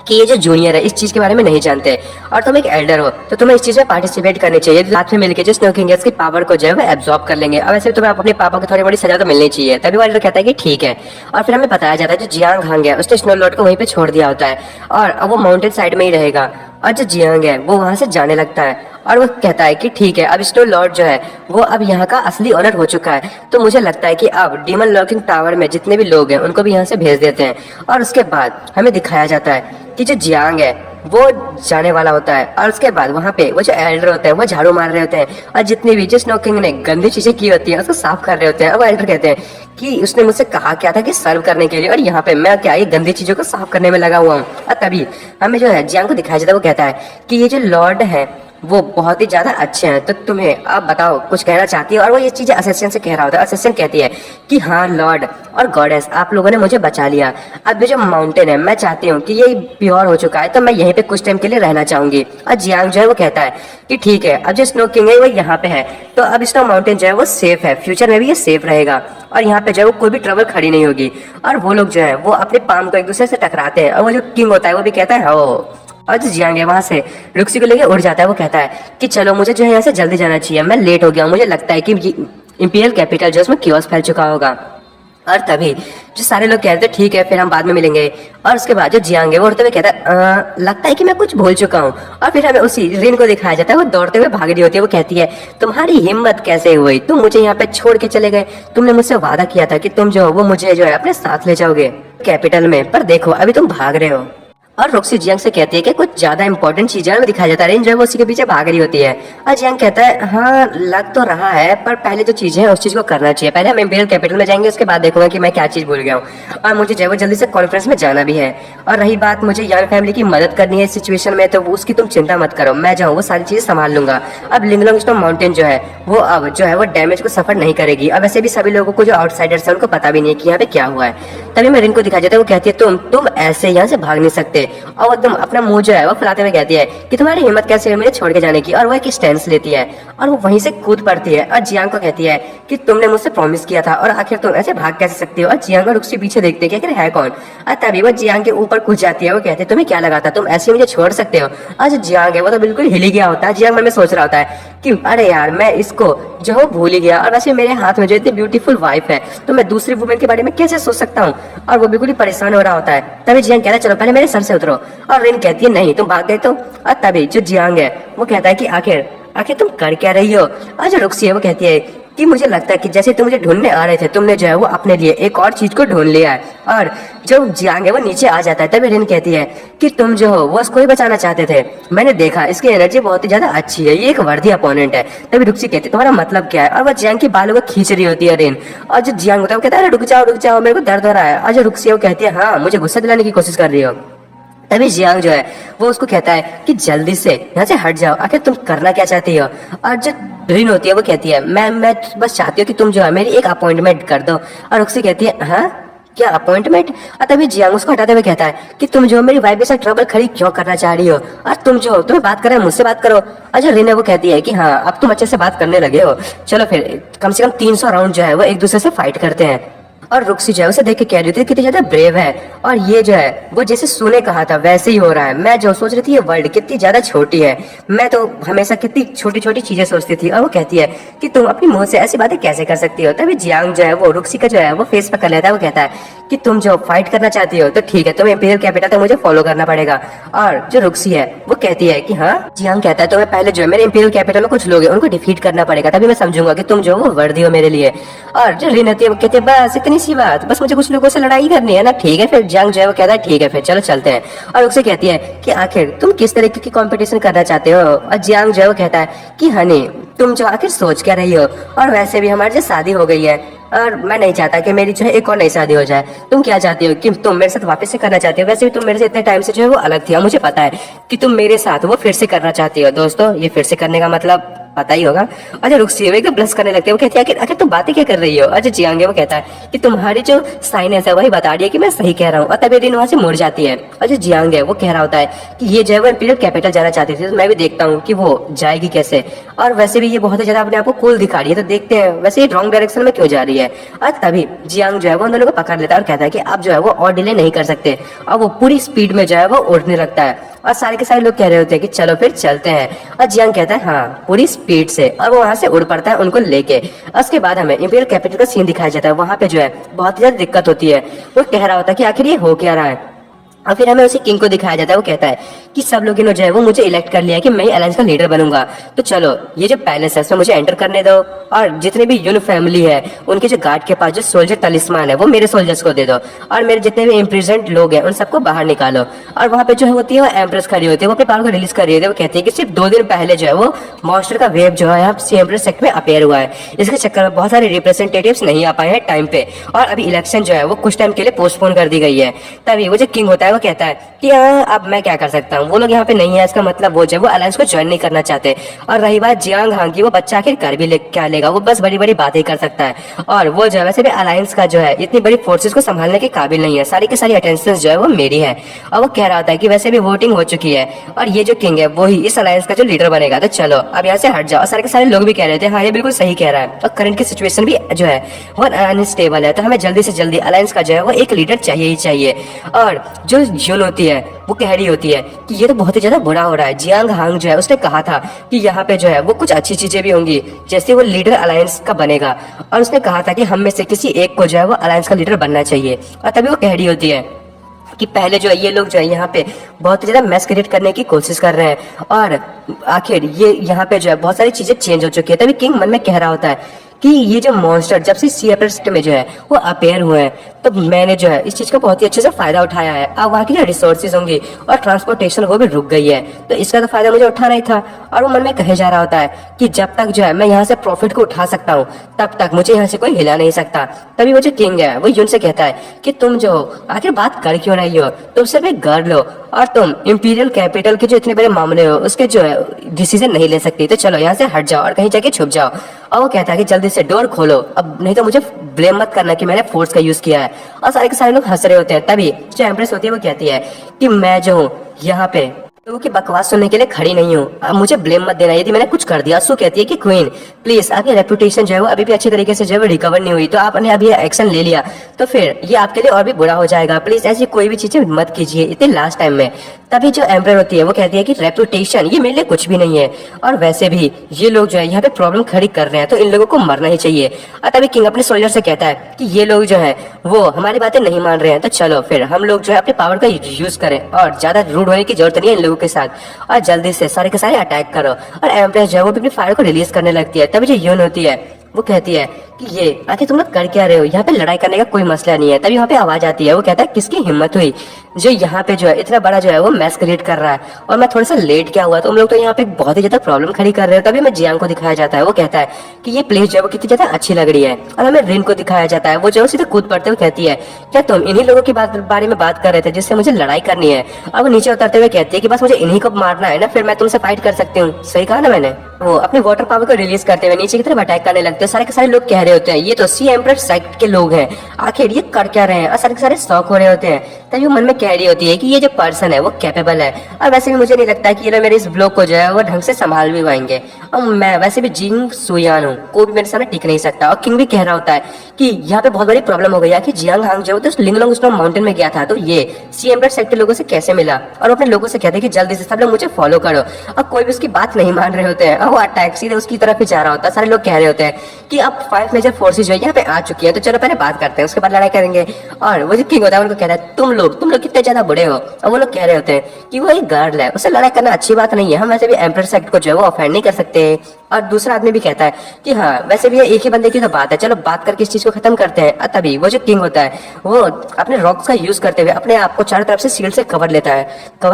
कि ये जो जूनियर है इस चीज के बारे में नहीं जानते और तुम एक एल्डर हो तो तुम्हें इस चीज में पार्टिसिपेट करनी चाहिए। साथ में मिलकर जो स्नो किंग है उसकी पावर को जो है वो एब्जॉर्ब कर लेंगे। अब वैसे तुम्हें अपने पापा को थोड़ी बड़ी सजा तो मिलनी चाहिए। तभी वो एल्डर कहता है कि ठीक है। और फिर हमें बताया जाता है जो जियांग हांग है उसने स्नो लॉर्ड को वहीं पे छोड़ दिया होता है और अब वो माउंटेन साइड में ही रहेगा। और जो जियांग है वो वहां से जाने लगता है और वो कहता है कि ठीक है अब स्नो लॉर्ड जो है वो अब यहाँ का असली ओनर हो चुका है, तो मुझे लगता है कि अब डीमन लॉकिंग टावर में जितने भी लोग हैं उनको भी यहाँ से भेज देते हैं। और उसके बाद हमें दिखाया जाता है कि जो जियांग है वो जाने वाला होता है और उसके बाद वहाँ पे वो जो एल्डर होते हैं वो झाड़ू मार रहे होते हैं और जितनी भी जो स्नो किंग ने गंदी चीजें की होती है उसको साफ कर रहे होते हैं। अब एल्डर कहते हैं कि उसने मुझसे कहा क्या था कि सर्व करने के लिए और यहाँ पे मैं क्या ये गंदी चीजों को साफ करने में लगा हुआ हूँ। और तभी हमें जो है जियांग को दिखाया जाता है, वो कहता है कि ये जो लॉर्ड है वो बहुत ही ज्यादा अच्छे हैं, तो तुम्हें आप बताओ कुछ कहना चाहती है। और वो ये चीजें असिस्टेंट से कह रहा होता है। असिस्टेंट कहती है कि हाँ लॉर्ड और गॉडेस आप लोगों ने मुझे बचा लिया। अब ये जो माउंटेन है मैं चाहती हूँ कि ये प्योर हो चुका है तो मैं यहीं पे कुछ टाइम के लिए रहना चाहूंगी। और जियांग जो है वो कहता है कि ठीक है अब जो स्नो किंग है वो यहाँ पे है तो अब स्नो माउंटेन जो है वो सेफ है, फ्यूचर में भी ये सेफ रहेगा और यहाँ पे जो है वो कोई भी ट्रबल खड़ी नहीं होगी। और वो लोग जो है वो अपने पाम को एक दूसरे से टकराते हैं और वो जो किंग होता है वो भी कहता है हो। और जो जियांग है वहां से रुक्सी को लेके उड़ जाता है। वो कहता है कि चलो मुझे जो है यहाँ से जल्दी जाना चाहिए, मैं लेट हो गया हूँ, मुझे लगता है कि इंपीरियल कैपिटल जो उसमें कियोस फैल चुका होगा। और तभी जो सारे लोग कहते हैं ठीक है फिर हम बाद में मिलेंगे। और उसके बाद जो जियांग है वो उड़ते हुए कहता है लगता है कि मैं कुछ भूल चुका हूँ। और फिर हमें उसी रिन को दिखाया जाता है, वो दौड़ते हुए भाग रही होती है। वो कहती है तुम्हारी हिम्मत कैसे हुई, तुम मुझे यहाँ पे छोड़ के चले गए, तुमने मुझसे वादा किया था कि तुम जो हो वो मुझे जो है अपने साथ ले जाओगे कैपिटल में, पर देखो अभी तुम भाग रहे हो। और रॉक्सी जियांग से कहती है कि कुछ ज्यादा इंपॉर्टेंट चीजें हमें दिखाया जाता है। रेन जो है वो उसी के पीछे भाग रही होती है और जियांग कहता है हाँ लग तो रहा है पर पहले जो चीजें हैं उस चीज को करना चाहिए, पहले हम इंपीरियल कैपिटल में जाएंगे उसके बाद देखूंगा कि मैं क्या चीज भूल गया हूँ। और मुझे जो है वो जल्दी से कॉन्फ्रेंस में जाना भी है। और रही बात मुझे यांग फैमिली की मदद करनी है इस सिचुएशन में तो उसकी तुम चिंता मत करो, मैं जाऊँ वो सारी चीजें संभाल लूंगा। अब लिंगलोंग स्नो माउंटेन जो है वो अब जो है वो डैमेज को सफर नहीं करेगी। अब वैसे भी सभी लोगों को जो आउटसाइडर्स है उनको पता भी नहीं है कि यहाँ पे क्या हुआ है। तभी मैं रिन को दिखाया जाता है, वो कहती है तुम ऐसे यहाँ से भाग नहीं सकते। और एकदम अपना मुंह जो है वो फुलाते हुए कहती है कि तुम्हारी हिम्मत कैसे है मुझे छोड़ के जाने की। और वो एक स्टैंस लेती है और वो वहीं से कूद पड़ती है और जियांग को कहती है कि तुमने मुझसे प्रॉमिस किया था और आखिर तुम ऐसे भाग कैसे सकती हो। और जियांग और उसके पीछे देखते हैं कि आखिर है कौन। और तभी वो जियांग के ऊपर कूद जाती है। वो कहते हैं तुम्हें क्या लगा था तुम ऐसे मुझे छोड़ सकते हो। आज जियांग है वो तो बिल्कुल हिल गया होता है। जियांग मन में सोच रहा होता है कि अरे यार मैं इसको जो है भूल ही गया और वैसे मेरे हाथ में जो इतनी ब्यूटीफुल वाइफ है तो मैं दूसरी वुमेन के बारे में कैसे सोच सकता हूँ। और वो बिल्कुल ही परेशान हो रहा होता है। तभी जियांग कहता है चलो पहले मेरे सर से उतरो। और रिन कहती है नहीं तुम भाग गए तो। और तभी जो जियांग है वो कहता है कि आखिर तुम कर क्या रही हो। और जो रुक्सी है वो कहती है कि मुझे लगता है कि जैसे तुम मुझे ढूंढने आ रहे थे तुमने जो है वो अपने लिए एक और चीज को ढूंढ लिया है। और जब जियांग है वो नीचे आ जाता है तभी रिन कहती है कि तुम जो हो वो उसको ही बचाना चाहते थे, मैंने देखा इसकी एनर्जी बहुत ही ज्यादा अच्छी है, ये एक वर्दी अपोनेंट है। तभी रुक्सी कहती है तुम्हारा मतलब क्या है। और वो जियांग के बालों को खींच रही होती है रिन। और जो जियांग होता है वो कहता है रुक जाओ मेरे को दर्द हो रहा है। और जो रुक्सी है वो कहती है हाँ मुझे गुस्सा दिलाने की कोशिश कर रही हो। तभी जियांग जो है वो उसको कहता है कि जल्दी से यहाँ से हट जाओ, आखिर तुम करना क्या चाहती हो। और जो रिन होती है वो कहती है मैं बस चाहती हूँ कि तुम जो है मेरी एक अपॉइंटमेंट कर दो। और उससे कहती है हाँ क्या अपॉइंटमेंट। और तभी जियांग उसको हटाते हुए कहता है कि तुम जो मेरी वाइफ के साथ ट्रबल खड़ी क्यों करना चाह रही हो और तुम जो तुम्हें बात कर रहे हो मुझसे बात करो। अच्छा रिन है वो कहती है कि हाँ अब तुम अच्छे से बात करने लगे हो, चलो फिर कम से कम 300 राउंड जो है वो एक दूसरे से फाइट करते हैं। और रुक्सी जो है उसे देख के कह रही थी कितनी ज्यादा ब्रेव है और ये जो है वो जैसे सूने कहा था वैसे ही हो रहा है। मैं जो सोच रही थी ये वर्ल्ड कितनी ज्यादा छोटी है, मैं तो हमेशा कितनी छोटी छोटी चीजें सोचती थी। और वो कहती है कि तुम अपनी मुंह से ऐसी बातें कैसे कर सकती हो। तभी जियांग जो है वो रुक्सी का जो है वो फेस पकड़ लेता है। वो कहता है कि तुम जो फाइट करना चाहती हो तो ठीक है तुम्हें इंपीरियल कैपिटल तक मुझे फॉलो करना पड़ेगा। और जो रुक्सी है वो कहती है कि हाँ। जियांग कहता है तुम्हें पहले जो है मेरे इंपीरियल कैपिटल में कुछ लोग हैं उनको डिफीट करना पड़ेगा, तभी मैं समझूंगा कि तुम जो वो वर्दी हो मेरे लिए। और जो रिन होती है वो कहती है बस इतनी सी बात, बस मुझे कुछ लोगों से लड़ाई करनी है ना, ठीक है। फिर जियांग जो है वो कहता है ठीक है फिर चलो चलते हैं। और उससे कहती है कि आखिर तुम किस तरीके की कंपटीशन करना चाहते हो। और जियांग जो है वो कहता है कि हनी तुम जो आखिर सोच क्या रही हो, और वैसे भी हमारी जो शादी हो गई है और मैं नहीं चाहता कि मेरी जो है एक और नई शादी हो जाए। तुम क्या चाहती हो कि तुम मेरे साथ वापस से करना चाहती हो, वैसे भी तुम मेरे से इतने टाइम से जो है वो अलग थी और मुझे पता है कि तुम मेरे साथ वो फिर से करना चाहती हो। दोस्तों ये फिर से करने का मतलब पता ही होगा। अच्छा रुक्सी एकदम ब्लश करने लगती है, वो कहती है आखिर तुम बातें क्या कर रही हो। अच्छा जियांग है वो कहता है कि तुम्हारी जो साइनेस है वही बता रही है कि मैं सही कह रहा हूँ, और तभी रिन वहाँ से मुड़ जाती है। और जो जियांग है वो कह रहा होता है कि ये जो है वो इंपीरियल कैपिटल जाना चाहती थी, तो मैं भी देखता हूँ कि वो जाएगी कैसे, और वैसे भी ये बहुत ही ज्यादा अपने आप को कूल दिखा रही है, तो देखते हैं वैसे ये रॉन्ग डायरेक्शन में क्यों जा रही है। और तभी जियांग जो है वो उन दोनों को पकड़ लेता है और कहता है कि आप जो है वो और डिले नहीं कर सकते, और वो पूरी स्पीड में जो है वो उड़ने लगता है। और सारे के सारे लोग कह रहे होते हैं कि चलो फिर चलते हैं, और जियांग कहता है हाँ पूरी स्पीड से, और वो वहां से उड़ पड़ता है उनको लेके। उसके बाद हमें इंपीरियल कैपिटल का सीन दिखाया जाता है, वहां पे जो है बहुत ही ज्यादा दिक्कत होती है। वो कह रहा होता है कि आखिर ये हो क्या रहा है, और फिर हमें उसी किंग को दिखाया जाता है। वो कहता है कि सब लोगों ने जो है वो मुझे इलेक्ट कर लिया है कि मैं ही अलायंस का लीडर बनूंगा, तो चलो ये जो पैलेस है उसमें मुझे एंटर करने दो, और जितने भी यून फैमिली है उनके जो गार्ड के पास जो सोल्जर तलिस्मान है वो मेरे सोल्जर्स को दे दो, और मेरे जितने भी इम्प्रिजन्ड लोग हैं उन सबको बाहर निकालो। और वहां पे जो है होती है वो एम्प्रेस खड़ी होती है, वो अपने पावर को रिलीज कर रही है। वो कहती है कि सिर्फ 2 दिन पहले जो है वो मॉन्स्टर का वेव जो है यहाँ एम्प्रेस सेक्ट में अपेयर हुआ है, इसके चक्कर में बहुत सारे रिप्रेजेंटेटिव्स नहीं आ पाए हैं टाइम पे, और अभी इलेक्शन जो है वो कुछ टाइम के लिए पोस्टपोन कर दी गई है। तभी वो जो किंग होता है वो कहता है कि अब मैं क्या कर सकता हूँ, वो लोग यहाँ पे नहीं है, इसका मतलब वो जो है वो अलायंस को ज्वाइन नहीं करना चाहते। और रही बात जियांग हांग की, वो बच्चा आखिर कर भी क्या लेगा, वो बस बड़ी बड़ी बातें कर सकता है, और वो जो है वैसे भी अलायंस का जो है इतनी बड़ी फोर्सेस को संभालने के काबिल नहीं है, सारी की सारी अटेंशन जो है वो मेरी है। और वो कह रहा होता है कि वैसे भी वोटिंग हो चुकी है और ये जो किंग है वो ही इस अलायंस का जो लीडर बनेगा, तो चलो अब यहाँ से हट जाओ। और सारे के सारे लोग भी कह रहे थे हाँ ये बिल्कुल सही कह रहा है, और करंट की सिचुएशन भी जो है वो अनस्टेबल है, तो हमें जल्दी से जल्दी अलायंस का जो है वो एक लीडर चाहिए ही चाहिए। और जो यून होती है वो कह रही होती है कि ये तो बहुत ही ज्यादा बुरा हो रहा है, जियांग हांग जो है उसने कहा था कि यहाँ पे जो है वो कुछ अच्छी चीजें भी होंगी, जैसे वो लीडर अलायंस का बनेगा, और उसने कहा था कि हम में से किसी एक को जो है वो अलायंस का लीडर बनना चाहिए। और तभी वो कह रही होती है कि पहले जो है ये लोग जो है यहाँ पे बहुत ज्यादा मैस क्रिएट करने की कोशिश कर रहे हैं, और आखिर ये यहाँ पे जो है बहुत सारी चीजें चेंज हो चुकी है। तभी किंग मन में कह रहा होता है कि ये जो मॉन्स्टर जब से सी एपिस्ट में जो है वो अपेयर हुए हैं, तो मैंने जो है इस चीज का बहुत ही अच्छे से फायदा उठाया है। अब वहाँ की जो रिसोर्सेज होंगी और ट्रांसपोर्टेशन वो भी रुक गई है, तो इसका तो फायदा मुझे उठाना ही था। और वो मन में कहे जा रहा होता है कि जब तक जो है मैं यहाँ से प्रॉफिट को उठा सकता हूँ तब तक मुझे यहाँ से कोई हिला नहीं सकता। तभी वो जो किंग है वो यून से कहता है कि तुम जो आखिर बात कर क्यों नहीं हो, तुम सिर्फ एक गर्ल हो और तुम इंपीरियल कैपिटल के जो इतने बड़े मामले हो उसके जो है डिसीजन नहीं ले सकती, तो चलो यहाँ से हट जाओ और कहीं जाके छुप जाओ। और वो कहता है कि जल्दी से डोर खोलो, अब नहीं तो मुझे ब्लेम मत करना कि मैंने फोर्स का यूज किया है। और सारे के सारे लोग हंस रहे होते हैं। तभी जो एम्प्रेस होती है वो कहती है कि मैं जो हूँ यहाँ पे लोगों की बकवास सुनने के लिए खड़ी नहीं हूँ, अब मुझे ब्लेम मत देना यदि मैंने कुछ कर दिया। सो कहती है कि क्वीन प्लीज आपकी रेपुटेशन जो है वो अभी भी अच्छी तरीके से जो है रिकवर नहीं हुई, तो आपने अभी एक्शन ले लिया तो फिर ये आपके लिए और भी बुरा हो जाएगा, प्लीज ऐसी कोई भी चीजें मत कीजिए इतने लास्ट टाइम में। तभी जो एम्पर होती है वो कहती है कि रेपुटेशन ये मेरे लिए कुछ भी नहीं है, और वैसे भी ये लोग जो है यहाँ पे प्रॉब्लम खड़ी कर रहे हैं तो इन लोगों को मरना ही चाहिए। और तभी किंग अपने सोल्जर से कहता है कि ये लोग जो है वो हमारी बातें नहीं मान रहे हैं, तो चलो फिर हम लोग जो है अपने पावर का यूज करें और ज्यादा रूड होने की जरूरत नहीं है इन लोगों के साथ, और जल्दी से सारे के सारे अटैक करो। और एम्प्रेस जो है वो भी अपनी फायर को रिलीज करने लगती है। तभी जो यून होती है वो कहती है कि ये आखिर तुम लोग कर क्या रहे हो, यहाँ पे लड़ाई करने का कोई मसला नहीं है। तभी यहाँ पे आवाज आती है, वो कहता है किसकी हिम्मत हुई जो यहाँ पे जो है इतना बड़ा जो है वो मैस क्रिएट कर रहा है, और मैं थोड़ा सा लेट क्या हुआ, तो हम लोग तो यहाँ पे बहुत ही ज्यादा प्रॉब्लम खड़ी कर रहे हैं। तभी हमें जियांग को दिखाया जाता है, वो कहता है कि ये प्लेस जो है वो कितनी ज्यादा अच्छी लग रही है, और हमें रिन को दिखाया जाता है, वो जो सीधे कूद पड़ते हुए कहती है क्या तुम इन्हीं लोगों के बारे में बात कर रहे थे जिससे मुझे लड़ाई करनी है। और वो नीचे उतरते हुए कहती है कि बस मुझे इन्हीं को मारना है ना, फिर मैं तुमसे फाइट कर सकती हूँ। सही कहा ना मैंने। वो अपने वाटर पावर को रिलीज करते हुए नीचे की तरफ अटैक करने लगते हैं। सारे के सारे लोग कह रहे होते हैं ये तो सी एम्परर सेक्ट के लोग हैं, आखिर ये कर क्या रहे हैं, और सारे के सारे शौक हो रहे होते हैं। तभी वो मन में कह रही होती है कि ये जो पर्सन है वो कैपेबल है, और वैसे भी मुझे नहीं लगता कि ये लोग मेरे इस ब्लॉक को जो है वो ढंग से संभाल भी पाएंगे, और मैं वैसे भी जिंग सुयान हूँ, कोई भी मेरे सामने टिक नहीं सकता। और किंग भी कह रहा होता है कि यहाँ पे बहुत बड़ी प्रॉब्लम हो गई है कि जियांग हांग जो तो लिंगलोंग स्नो माउंटेन में गया था, तो ये सी एम्परर सेक्ट के लोगों से कैसे मिला, और अपने लोगों से कहते हैं कि जल्दी से सब लोग मुझे फॉलो करो। और कोई भी उसकी बात नहीं मान रहे होते हैं, और वो अटैक सीधे उसकी तरफ ही जा रहा होता है। सारे लोग कह रहे होते हैं कि अब 5 मेजर फोर्सेज जो है यहाँ पे आ चुकी है, तो चलो पहले बात करते हैं उसके बाद लड़ाई करेंगे। और वो जो किंग होता है उनको कहता है तुम लोग कितने ज्यादा बुरे हो, और वो लोग कह रहे होते हैं कि वो एक गर्ल है, उससे लड़ाई करना अच्छी बात नहीं है, हम वैसे भी एम्परर सेक्ट को जो है वो ऑफेंड नहीं कर सकते। और दूसरा आदमी भी कहता है कि हाँ वैसे भी एक ही बंदे की तो बात है, चलो बात करके इस चीज को खत्म करते हैं। तभी वो जो किंग होता है वो अपने रॉक्स का यूज करते हुए अपने आप को चारों तरफ से शील्ड से कवर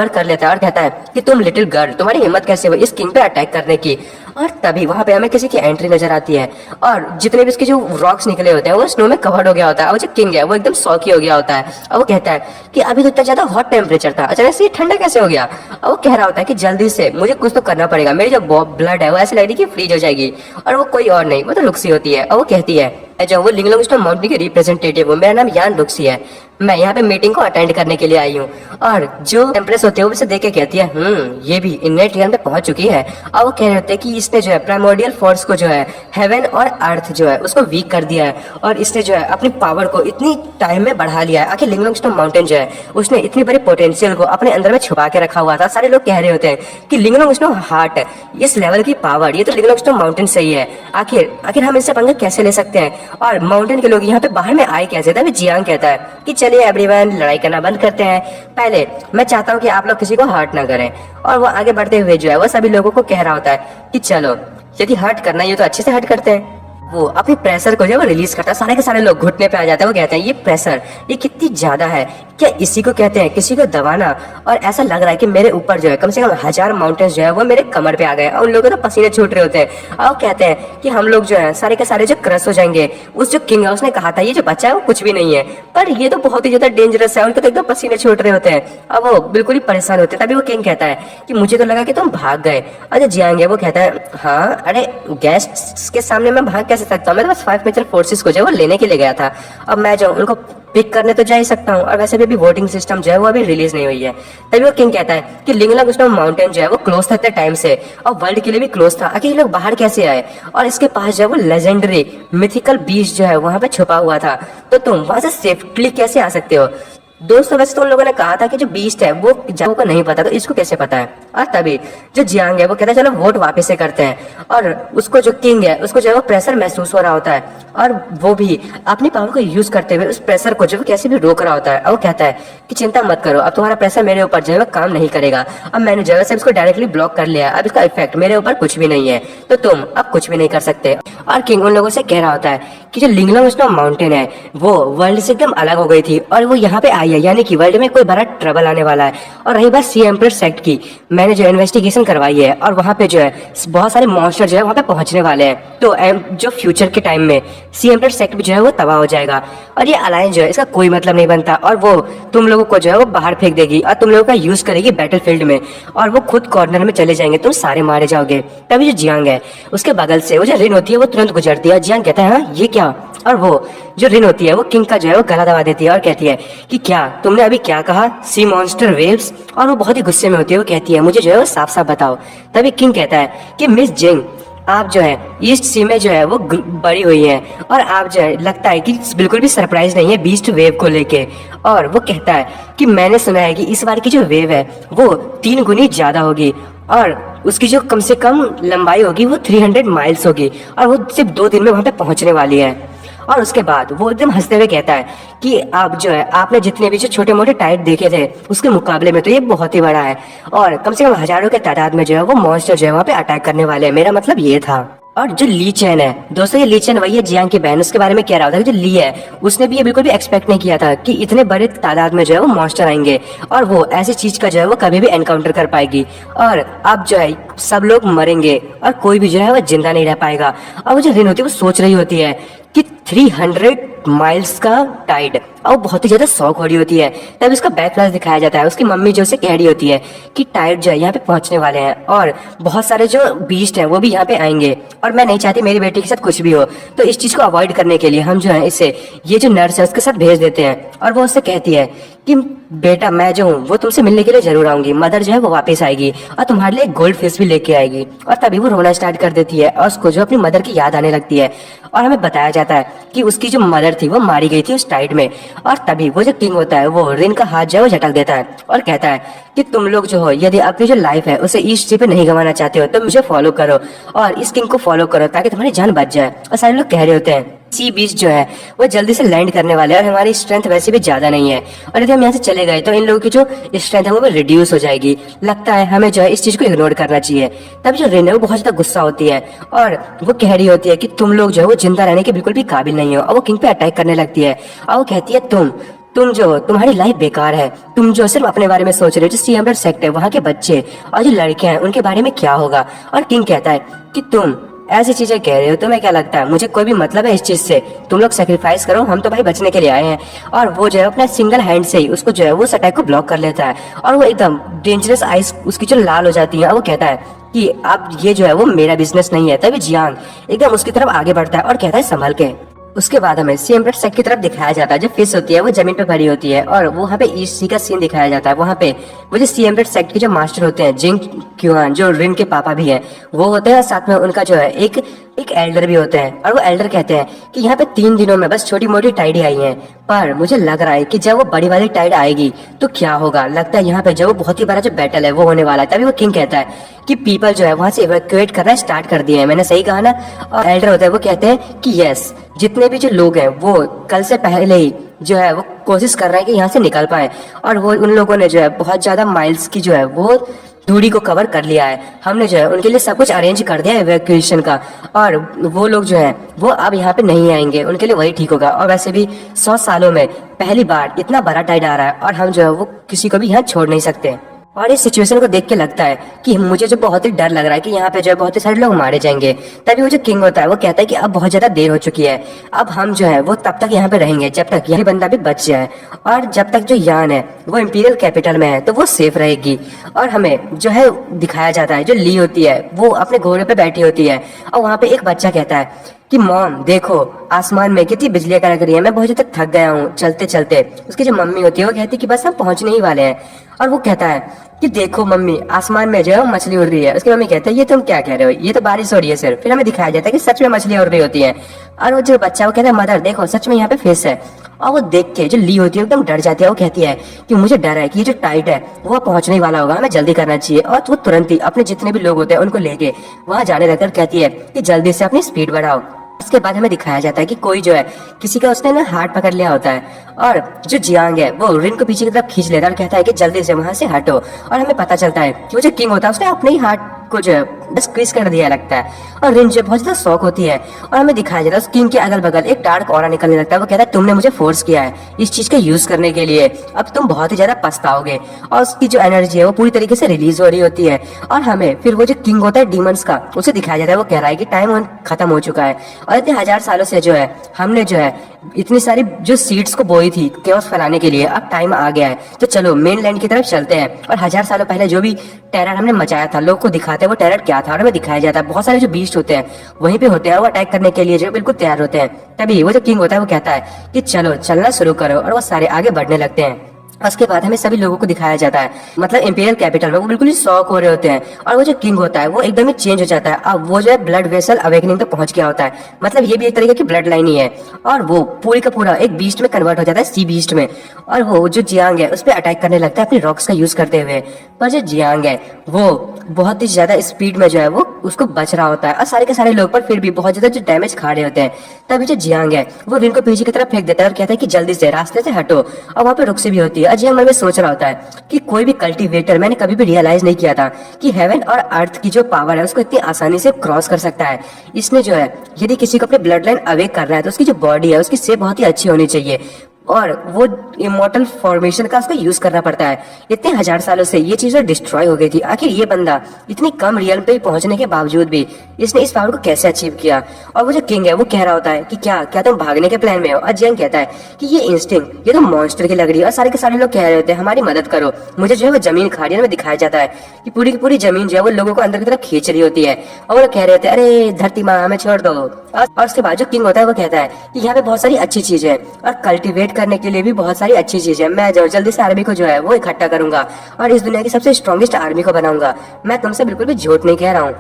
कर लेता है और कहता है कि तुम लिटिल गर्ल तुम्हारी हिम्मत कैसे हुई इस किंग पे अटैक करने की। और तभी वहां पे हमें किसी की एंट्री नजर आती है और जितने भी उसके जो रॉक्स निकले होते हैं वो स्नो में कवर्ड हो गया होता है। और जो किंग है वो एकदम सौकी हो गया होता है और वो कहता है कि अभी तो इतना ज्यादा हॉट टेम्परेचर था, अचानक से ये ठंडा कैसे हो गया। और वो कह रहा होता है कि जल्दी से मुझे कुछ तो करना पड़ेगा, मेरी जो ब्लड है वो ऐसी लग रही है कि फ्रीज हो जाएगी। और वो कोई और नहीं, वो तो लुक्सी होती है और वो कहती है जो वो लिंगलोंग स्नो माउंटेन की रिप्रेजेंटेटिव हूँ, मेरा नाम यान लुक्सी है, मैं यहाँ पे मीटिंग को अटेंड करने के लिए आई हूँ। और जो एम्प्रेस होते हैं वो उसे देख के कहती है ये भी इननेट रियल्म पे पहुंच चुकी है। और वो कह रहे होते हैं कि इसने जो है प्राइमोर्डियल फोर्स को जो है हेवन और अर्थ जो है उसको वीक कर दिया है और इसने जो है अपनी पावर को इतनी टाइम में बढ़ा लिया है। आखिर लिंगलोंग स्नो माउंटेन जो है उसने इतनी बड़ी पोटेंशियल को अपने अंदर में छुपा के रखा हुआ था। सारे लोग कह रहे होते हैं कि लिंगलोंग स्नो हार्ट है, इस लेवल की पावर ये तो लिंगलोंग स्नो माउंटेन सही है। आखिर हम इससे पंगा कैसे ले सकते हैं और माउंटेन के लोग यहाँ पे बाहर में आए कैसे। तभी जियांग कहता है कि चलिए एवरीवन लड़ाई करना बंद करते हैं, पहले मैं चाहता हूँ कि आप लोग किसी को हर्ट ना करें। और वो आगे बढ़ते हुए जो है वो सभी लोगों को कह रहा होता है कि चलो यदि हर्ट करना है तो अच्छे से हर्ट करते हैं। वो अपनी प्रेशर को जो है रिलीज करता है, सारे के सारे लोग घुटने पे आ जाते हैं। वो कहते हैं ये प्रेशर ये कितनी ज्यादा है, क्या इसी को कहते हैं किसी को दबाना। और ऐसा लग रहा है कि मेरे ऊपर जो है कम से कम 1000 माउंटेन्स जो है वो मेरे कमर पे आ गए और उन लोगों को तो पसीने छूट रहे होते हैं। और कहते हैं कि हम लोग जो है सारे के सारे जो क्रश हो जाएंगे। उस जो किंग है उसने कहा था ये जो बच्चा है वो कुछ भी नहीं है, पर ये तो बहुत ही ज्यादा डेंजरस है, उनके तो एकदम पसीने छूट रहे होते हैं। अब वो बिल्कुल ही परेशान होते हैं। तभी वो किंग कहता है कि मुझे तो लगा कि तुम भाग गए। अच्छा जियांग वो कहता है हाँ अरे गेस्ट के सामने मैं भाग कैसे सकता हूँ, मैं तो बस 5 मेजर फोर्सेस को जो है वो लेने के लिए गया था, अब मैं जो उनको पिक करने तो जा ही सकता हूँ। और वैसे भी अभी वोटिंग सिस्टम जो है वो अभी रिलीज नहीं हुई है। तभी वो किंग कहता है कि लिंगलोंग स्नो माउंटेन जो है वो क्लोज था इतने टाइम से और वर्ल्ड के लिए भी क्लोज था, आखिर ये लोग बाहर कैसे आए। और इसके पास जो है वो लेजेंडरी मिथिकल बीस्ट जो है वहां पे छुपा हुआ था, तो तुम वहां से सेफली कैसे आ सकते हो। दोस्तों वैसे तो उन लोगों ने कहा था कि जो बीस्ट है वो जाओ को नहीं पता, तो इसको कैसे पता है। और तभी जो जियांग है वो कहता है चलो वोट वापस से करते हैं। और उसको जो किंग है उसको जो है वो प्रेशर महसूस हो रहा होता है और वो भी अपनी पावर को यूज करते हुए उस प्रेशर को जो कैसे भी रोक रहा होता है। और वो कहता है कि चिंता मत करो, अब तुम्हारा प्रेशर मेरे ऊपर जो है वो काम नहीं करेगा, अब मैंने जो है इसको डायरेक्टली ब्लॉक कर लिया, अब इसका इफेक्ट मेरे ऊपर कुछ भी नहीं है, तो तुम अब कुछ भी नहीं कर सकते। और किंग उन लोगों से कह रहा होता है कि जो लिंगलोंग स्नो माउंटेन है वो वर्ल्ड से एकदम अलग हो गई थी और वो यहाँ पे आई है, यानी कि वर्ल्ड में कोई बड़ा ट्रबल आने वाला है। और रही बात सी एम्परर सेक्ट की, मैंने जो इन्वेस्टिगेशन करवाई है और वहाँ पे जो है बहुत सारे मॉन्स्टर जो है वहाँ पे पहुंचने वाले हैं, तो जो फ्यूचर के टाइम में सी एम्परर सेक्ट भी जो है वो तबाह हो जाएगा और ये अलायंस जो है इसका कोई मतलब नहीं बनता और वो तुम लोगों को जो है वो बाहर फेंक देगी और तुम लोगों का यूज करेगी बैटलफील्ड में और वो खुद कॉर्नर में चले जाएंगे, तुम सारे मारे जाओगे। तभी जो जियांग है उसके बगल से वो जो रिन होती है वो तुरंत गुजरती है। जियांग कहता है हाँ ये क्या, और वो जो रिन होती है वो किंग का जो है वो गला दबा देती है और कहती है कि क्या तुमने अभी क्या कहा, सी मॉन्स्टर वेव्स। और वो बहुत ही गुस्से में होती है, वो कहती है मुझे जो है वो साफ साफ बताओ। तभी किंग कहता है कि मिस जिंग आप जो है ईस्ट सी में जो है वो बड़ी हुई है और आप जो है लगता है कि बिल्कुल भी सरप्राइज नहीं है बीस्ट वेव को लेके। और वो कहता है कि मैंने सुना है कि इस बार की जो वेव है वो 3 गुनी ज्यादा होगी और उसकी जो कम से कम लंबाई होगी वो 300 माइल्स होगी और वो सिर्फ 2 दिन में वहां पे पहुंचने वाली है। और उसके बाद वो एकदम हंसते हुए कहता है कि आप जो है आपने जितने भी जो छोटे मोटे टाइट देखे थे उसके मुकाबले में तो ये बहुत ही बड़ा है और कम से कम हजारों के तादाद में जो है वो मॉन्स्टर जो है वहाँ पे अटैक करने वाले हैं। मेरा मतलब ये था। और जो ली चैन है दोस्तों, ये ली चैन वही है जियांग की बहन, उसके बारे में कह रहा था कि जो ली है उसने भी ये बिल्कुल भी एक्सपेक्ट नहीं किया था कि इतने बड़े तादाद में जो है वो मॉन्स्टर आएंगे और वो ऐसी चीज का जो है वो कभी भी एनकाउंटर कर पाएगी और अब जो है सब लोग मरेंगे और कोई भी जो है वो जिंदा नहीं रह पाएगा। और वो जो रिन होती है वो सोच रही होती है कि 300 माइल्स का टाइड और बहुत ही ज्यादा शौक हो रही होती है। तब इसका बैक फ्लैश दिखाया जाता है, उसकी मम्मी जो उसे कह रही होती है कि टाइड जो है यहाँ पे पहुंचने वाले हैं और बहुत सारे जो बीस्ट हैं वो भी यहाँ पे आएंगे और मैं नहीं चाहती मेरी बेटी के साथ कुछ भी हो, तो इस चीज को अवॉइड करने के लिए हम जो है इसे ये जो नर्स है उसके साथ भेज देते हैं। और वो उससे कहती है कि बेटा मैं जो हूँ वो तुमसे मिलने के लिए जरूर आऊंगी, मदर जो है वो वापस आएगी और तुम्हारे लिए गोल्ड फिश भी लेके आएगी। और तभी वो रोना स्टार्ट कर देती है और उसको जो अपनी मदर की याद आने लगती है और हमें बताया जाता है कि उसकी जो मदर थी वो मारी गई थी उस टाइड में। और तभी वो जो किंग होता है वो रिन का हाथ जो है वो झटक देता है और कहता है कि तुम लोग जो हो यदि अपनी जो लाइफ है उसे ईस्ट सी पे नहीं गंवाना चाहते हो तो मुझे फॉलो करो और इस किंग को फॉलो करो ताकि तुम्हारी जान बच जाए। और सारे लोग कह रहे होते हैं सी बीच जो है वो जल्दी से लैंड करने वाले हैं और हमारी स्ट्रेंथ वैसे भी ज्यादा नहीं है और यदि हम यहाँ से चले गए तो इन लोगों की जो स्ट्रेंथ है वो रिड्यूस हो जाएगी, लगता है हमें जो है इस चीज को इग्नोर करना चाहिए। तब जो रिन है वो बहुत ज्यादा गुस्सा होती है और वो कह रही होती है कि तुम लोग जो है वो जिंदा रहने के बिल्कुल भी काबिल नहीं हो और वो किंग पे अटैक करने लगती है और वो कहती है तुम जो हो, तुम्हारी लाइफ बेकार है। तुम जो सिर्फ अपने बारे में सोच रहे हो। जो सीएम सेक्ट है, वहाँ के बच्चे और जो लड़के हैं उनके बारे में क्या होगा। और किंग कहता है कि तुम ऐसी चीजें कह रहे हो, तुम्हें क्या लगता है मुझे कोई भी मतलब है इस चीज से? तुम लोग सेक्रीफाइस करो, हम तो भाई बचने के लिए आए हैं। और वो जो है अपना सिंगल हैंड से ही उसको जो है वो उस अटैक को ब्लॉक कर लेता है और वो एकदम डेंजरस आइस उसकी जो लाल हो जाती है। और वो कहता है कि अब ये जो है वो मेरा बिजनेस नहीं है। तभी जियांग एकदम उसकी तरफ आगे बढ़ता है और कहता है संभल के। उसके बाद हमें सीएम रेड सेट की तरफ दिखाया जाता है। जो फिश होती है वो जमीन पे पड़ी होती है और वो वहाँ पे ईस्ट सी का सीन दिखाया जाता है। वहाँ पे वो जो सीएम रेड सेट के जो मास्टर होते हैं, जिंग क्यूआन, जो रिन के पापा भी हैं, वो होते हैं। साथ में उनका जो है एक एल्डर भी होते हैं। और वो एल्डर कहते हैं कि यहाँ पे 3 दिनों में बस छोटी मोटी टाइड आई हैं, पर मुझे लग रहा है कि जब वो बड़ी वाली टाइड आएगी तो क्या होगा। लगता है यहाँ पे जो वो बहुत ही बड़ा जो बैटल है वो होने वाला है। तभी वो किंग कहता है कि पीपल जो है वहाँ से इवैक्यूएट करना स्टार्ट कर दिए हैं। मैंने सही कहा ना? और एल्डर होता है वो कहते हैं कि यस, जितने भी जो लोग हैं वो कल से पहले ही जो है वो कोशिश कर रहे हैं कि यहाँ से निकल पाए। और वो उन लोगों ने जो है बहुत ज्यादा माइल्स की जो है वो दूरी को कवर कर लिया है। हमने जो है उनके लिए सब कुछ अरेंज कर दिया है इवैक्यूएशन का। और वो लोग जो है वो अब यहाँ पे नहीं आएंगे, उनके लिए वही ठीक होगा। और वैसे भी 100 सालों में पहली बार इतना बड़ा टाइड आ रहा है और हम जो है वो किसी को भी यहाँ छोड़ नहीं सकते। और इस सिचुएशन को देख के लगता है कि मुझे जो बहुत ही डर लग रहा है कि यहाँ पे जो है बहुत ही सारे लोग मारे जाएंगे। तभी वो जो किंग होता है वो कहता है कि अब बहुत ज्यादा देर हो चुकी है, अब हम जो है वो तब तक यहाँ पे रहेंगे जब तक यही बंदा भी बच जाए। और जब तक जो यान है वो इंपीरियल कैपिटल में है तो वो सेफ रहेगी। और हमें जो है दिखाया जाता है जो ली होती है वो अपने घोड़े पे बैठी होती है और वहाँ पे एक बच्चा कहता है कि मॉम देखो आसमान में कितनी बिजलियां कड़क रही है, मैं बहुत तक थक गया हूँ चलते चलते। उसकी जो मम्मी होती है वो कहती है कि बस हम पहुंचने ही वाले हैं। और वो कहता है कि देखो मम्मी आसमान में जो है मछली उड़ रही है। उसकी मम्मी कहती है ये तुम क्या कह रहे हो, ये तो बारिश हो रही है सिर्फ। फिर हमें दिखाया जाता है कि सच में मछलियां उड़ रही होती है। और वो जो बच्चा वो कहता है मदर देखो सच में यहाँ पे फिश है। और वो देख के जो ली होती है एकदम डर जाती है। वो कहती है कि मुझे डर है कि ये जो टाइट है वो पहुंचने ही वाला होगा, हमें जल्दी करना चाहिए। और वो तुरंत ही अपने जितने भी लोग होते हैं उनको लेके वहां जाने लगकर कहती है कि जल्दी से अपनी स्पीड बढ़ाओ। उसके बाद हमें दिखाया जाता है कि कोई जो है किसी का उसने ना हाथ पकड़ लिया होता है और जो जियांग है वो रिन को पीछे की तरफ खींच लेता है और कहता है कि जल्दी से वहां से हटो। और हमें पता चलता है कि वो जो किंग होता है उसने अपने ही हाथ को जो है बस क्रीज कर दिया लगता है। और रिन जो बहुत ज्यादा शौक होती है और हमें दिखाया जाता है उस किंग के अगल बगल एक डार्क ऑरा निकलने लगता है। वो कहता है तुमने मुझे फोर्स किया है इस चीज का यूज करने के लिए, अब तुम बहुत ही ज्यादा पछताओगे। और उसकी जो एनर्जी है वो पूरी तरीके से रिलीज हो रही होती है। और हमें फिर वो जो किंग होता है डीमंस का उसे दिखाया जाता है। वो कह रहा है कि टाइम खत्म हो चुका है और इतने 1000 सालों से जो है हमने जो है इतनी सारी जो सीड्स को बोई थी केओस फैलाने के लिए, अब टाइम आ गया है तो चलो मेन लैंड की तरफ चलते हैं। और 1000 सालों पहले जो भी टेरर हमने मचाया था लोग को दिखाते हैं वो टेरर क्या था। और हमें दिखाया जाता है बहुत सारे जो बीस्ट होते हैं वहीं पे होते हैं, वो अटैक करने के लिए जो बिल्कुल तैयार होते हैं। तभी वो जो किंग होता है वो कहता है कि चलो चलना शुरू करो। और वो सारे आगे बढ़ने लगते हैं। उसके बाद हमें सभी लोगों को दिखाया जाता है मतलब इंपीरियल कैपिटल में वो बिल्कुल ही शॉक हो रहे होते हैं। और वो जो किंग होता है वो एकदम ही चेंज हो जाता है। अब वो जो है ब्लड वेसल अवेकनिंग तक पहुंच गया होता है, मतलब ये भी एक तरीके की ब्लड लाइन ही है। और वो पूरी का पूरा एक बीस्ट में कन्वर्ट हो जाता है, सी बीस्ट में। और वो जो जियांग है उस पर अटैक करने लगता है अपनी रॉक्स का यूज करते हुए। पर जो जियांग है वो बहुत ही ज्यादा स्पीड में जो है वो उसको बच रहा होता है और सारे के सारे लोग पर फिर भी बहुत ज्यादा जो डैमेज खा रहे होते हैं। तभी जो जियांग है वो रिन को पीछे की तरफ फेंक देता है और कहता है कि जल्दी से रास्ते से हटो। और वहाँ पे रुक्सी भी होती है। और जियांग मन में सोच रहा होता है कि कोई भी कल्टीवेटर मैंने कभी भी रियलाइज नहीं किया था कि हेवन और अर्थ की जो पावर है उसको इतनी आसानी से क्रॉस कर सकता है। इसने जो है यदि किसी को अपने ब्लड लाइन अवेक कर रहा है तो उसकी जो बॉडी है उसकी सेप बहुत ही अच्छी होनी चाहिए और वो इमोर्टल फॉर्मेशन का उसको यूज करना पड़ता है। इतने 1000 सालों से ये चीज डिस्ट्रॉय हो गई थी, आखिर ये बंदा इतनी कम रियल पे पहुंचने के बावजूद भी इसने इस पावर को कैसे अचीव किया। और वो जो किंग है वो कह रहा होता है कि क्या क्या तुम भागने के प्लान में हो। और जियांग कहता है कि ये इंस्टिंक्ट ये तो मॉन्स्टर की लग रही है। और सारे के सारे लोग कह रहे होते हैं हमारी मदद करो, मुझे जो है वो जमीन खा रही है। दिखाया जाता है कि पूरी की पूरी जमीन जो है वो लोगों को अंदर की तरफ खींच रही होती है। और वो कह रहे होते हैं अरे धरती माँ हमें छोड़ दो। और उसके बाद जो किंग होता है वो कहता है कि यहाँ पे बहुत सारी अच्छी चीजें है और कल्टीवेट करने के लिए भी बहुत सारी अच्छी चीजें है। मैं जो जल्दी से आर्मी को जो है वो इकट्ठा करूंगा और इस दुनिया की सबसे स्ट्रॉन्गेस्ट आर्मी को बनाऊंगा। मैं तुमसे बिल्कुल भी झूठ नहीं कह रहा हूँ।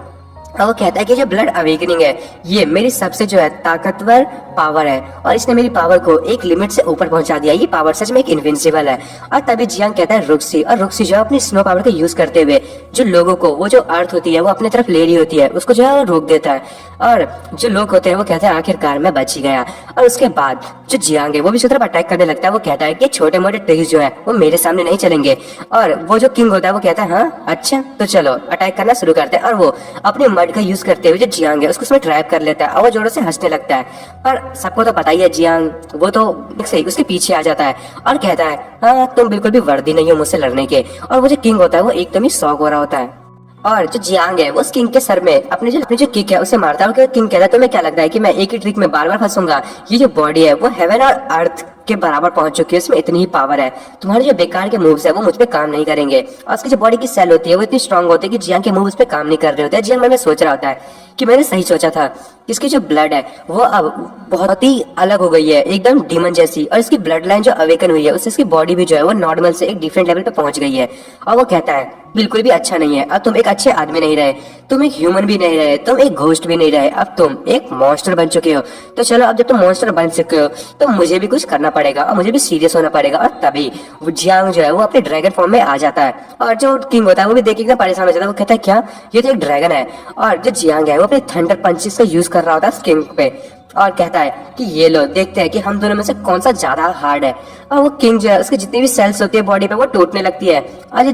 और वो कहता है कि जो ब्लड अवेकनिंग है ये मेरी सबसे जो है ताकतवर पावर है और इसने मेरी पावर को एक लिमिट से ऊपर पहुंचा दिया। ये पावर सच में एक इनविंसिबल है। और तभी जियांग कहता है रुक्सी। और रुक्सी जो अपनी स्नो पावर का यूज करते हुए जो लोगों को वो जो अर्थ होती है वो अपनी तरफ ले रही होती है उसको जो है वो रोक देता है। और जो लोग होते हैं वो कहते हैं आखिरकार मैं बच ही गया। और उसके बाद जो जियांग है वो भी उसकी तरफ अटैक करने लगता है। वो कहता है कि छोटे मोटे ट्रिक्स जो है वो मेरे सामने नहीं चलेंगे। और वो जो किंग होता है वो कहता है हाँ अच्छा तो चलो अटैक करना शुरू करते हैं। और वो अपनी वर्ड का यूज करते हुए जो जियांग है उसको उसमें ट्रैप कर लेता है और वो जोरों से हंसने लगता है। पर सबको तो पता ही है जियांग वो तो सही उसके पीछे आ जाता है और कहता है हाँ तुम बिल्कुल भी वर्दी नहीं हो मुझसे लड़ने के। और वो जो किंग होता है वो एकदम ही शॉक हो रहा होता है और जो जियांग है वो उस किंग के सर में अपनी जो किक है उसे मारता है और किंग कहता है तुम्हें क्या लगता है कि मैं एक ही ट्रिक में बार बार फंसूंगा? ये जो बॉडी है वो हेवन और अर्थ के बराबर पहुंच चुकी है, इसमें इतनी ही पावर है, तुम्हारे जो बेकार के मूव्स है वो मुझ पे काम नहीं करेंगे। और उसकी जो बॉडी की सेल होती है वो इतनी स्ट्रांग होती है कि जियांग के मूव उस पे काम नहीं कर रहे होते हैं। जियांग मन में सोच रहा होता है कि मैंने सही सोचा था, इसकी जो ब्लड है वो अब बहुत ही अलग हो गई है, एकदम डीमन जैसी, और इसकी ब्लड लाइन जो अवेकन हुई है उससे इसकी बॉडी भी जो है वो नॉर्मल से एक डिफरेंट लेवल पे पहुंच गई है। और वो कहता है बिल्कुल भी अच्छा नहीं है, अब तुम एक अच्छे आदमी नहीं रहे, तुम एक ह्यूमन भी नहीं रहे, तुम एक घोस्ट भी नहीं रहे, अब तुम एक मॉन्स्टर बन चुके हो। तो चलो अब जब तुम मॉन्स्टर बन चुके हो तो मुझे भी कुछ करना पड़ेगा और मुझे भी सीरियस होना पड़ेगा। और तभी वो जियांग जो है वो अपने ड्रैगन फॉर्म में आ जाता है और जो किंग होता है वो भी देख एकदम परेशान हो जाता है। वो कहता है क्या ये तो एक ड्रैगन है। और जो जियांग है वो अपने थंडर पंचेस का यूज कर रहा होता है किंग पे और कहता है कि ये लो देखते हैं कि हम दोनों में से कौन सा ज्यादा हार्ड है। और वो किंग जो है उसकी जितनी भी सेल्स होती है बॉडी पे वो टूटने लगती है। और जो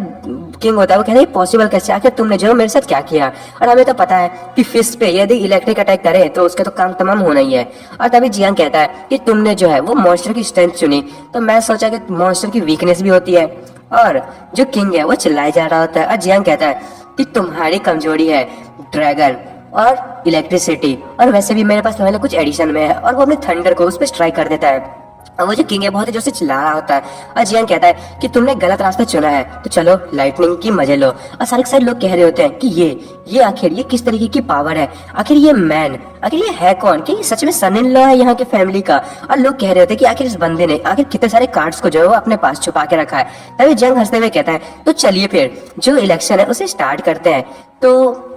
किंग होता है वो कहता है पॉसिबल कैसे, आखिर तुमने जो मेरे साथ क्या किया? और हमें तो पता है कि फिस्ट पे यदि इलेक्ट्रिक अटैक करे तो उसके तो काम तमाम होना ही है। और तभी जियांग कहता है कि तुमने जो है वो मॉन्स्टर की स्ट्रेंथ चुनी, तो मैं सोचा कि मॉन्स्टर की वीकनेस भी होती है। और जो किंग है वो चिल्लाया जा रहा होता है और जियांग कहता है कि तुम्हारी कमजोरी है ड्रैगन और इलेक्ट्रिसिटी, और वैसे भी मेरे पास पहले कुछ एडिशन में है। और वो अपने थंडर को उस पर स्ट्राइक कर देता है और वो जो किंग है बहुत ही जोर से चिल्ला रहा होता है। और जियांग कहता है कि तुमने गलत रास्ता चुना है, तो चलो लाइटनिंग की मजे लो। और सारे लोग कह रहे होते हैं कि ये आखिर ये किस तरीके की पावर है, आखिर ये मैन आखिर ये है कौन, कि ये सच में सन इन लॉ है यहाँ के फैमिली का? और लोग कह रहे होते हैं कि आखिर इस बंदे ने आखिर कितने सारे कार्ड्स को जो है वो अपने पास छुपा के रखा है। तभी जियांग हंसते हुए कहता है तो चलिए फिर जो इलेक्शन है उसे स्टार्ट करते हैं। तो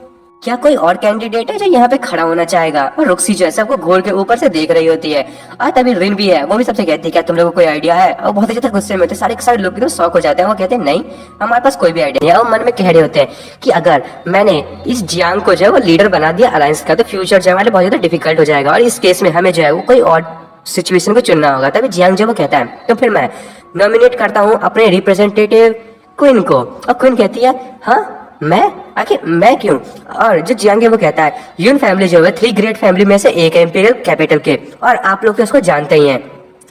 क्या कोई और कैंडिडेट है जो यहाँ पे खड़ा होना चाहेगा? और रुक्सी जो है सबको घोर के ऊपर से देख रही होती है। और तभी रिन भी है, वो भी सबसे कहती है क्या तुम लोगों को कोई आइडिया है? और बहुत ज्यादा गुस्से में होते सारे लोग एकदम शॉक हो जाते हैं। वो कहते हैं नहीं हमारे पास कोई भी आइडिया नहीं है। और मन में कह रहे होते हैं कि अगर मैंने इस जियांग को जो है वो लीडर बना दिया अलायंस का तो फ्यूचर जो है हमारे बहुत ज्यादा डिफिकल्ट हो जाएगा और इस केस में हमें जो है वो कोई और सिचुएशन को चुनना होगा। तभी जियांग जो वो कहता है तो फिर मैं नॉमिनेट करता हूँ अपने रिप्रेजेंटेटिव क्वीन को। और क्वीन कहती है हाँ मैं, आखिर मैं क्यों? और जो जियांग है वो कहता है यून फैमिली जो है 3 ग्रेट फैमिली में से एक है इंपीरियल कैपिटल के, और आप लोग तो उसको जानते ही हैं।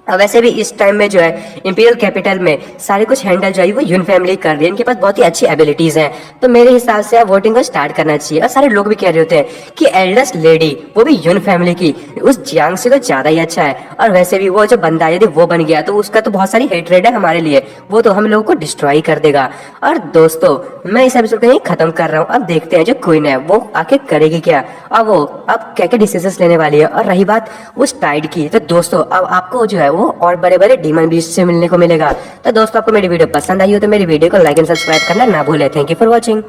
और वैसे भी इस टाइम में जो है इंपीरियल कैपिटल में सारे कुछ हैंडल जो है वो यून फैमिली कर रही है, इनके पास बहुत ही अच्छी एबिलिटीज हैं। तो मेरे हिसाब से अब वोटिंग को स्टार्ट करना चाहिए। और सारे लोग भी कह रहे होते हैं कि एल्डेस्ट लेडी वो भी यून फैमिली की उस जियांग से तो ज्यादा ही अच्छा है। और वैसे भी वो जो बंदा यदि वो बन गया तो उसका तो बहुत सारी हेट्रेड है हमारे लिए, वो तो हम लोगों को डिस्ट्रॉय कर देगा। और दोस्तों मैं इस एपिसोड को यहीं खत्म कर रहा हूँ। अब देखते हैं जो क्वीन है वो आखिर करेगी क्या और वो अब क्या क्या डिसीजंस लेने वाली है। और रही बात उस टाइड की, तो दोस्तों अब आपको जो है वो और बड़े बड़े डीमन बीस्ट से मिलने को मिलेगा। तो दोस्तों आपको मेरी वीडियो पसंद आई हो तो मेरी वीडियो को लाइक एंड सब्सक्राइब करना ना भूले। Thank you for watching.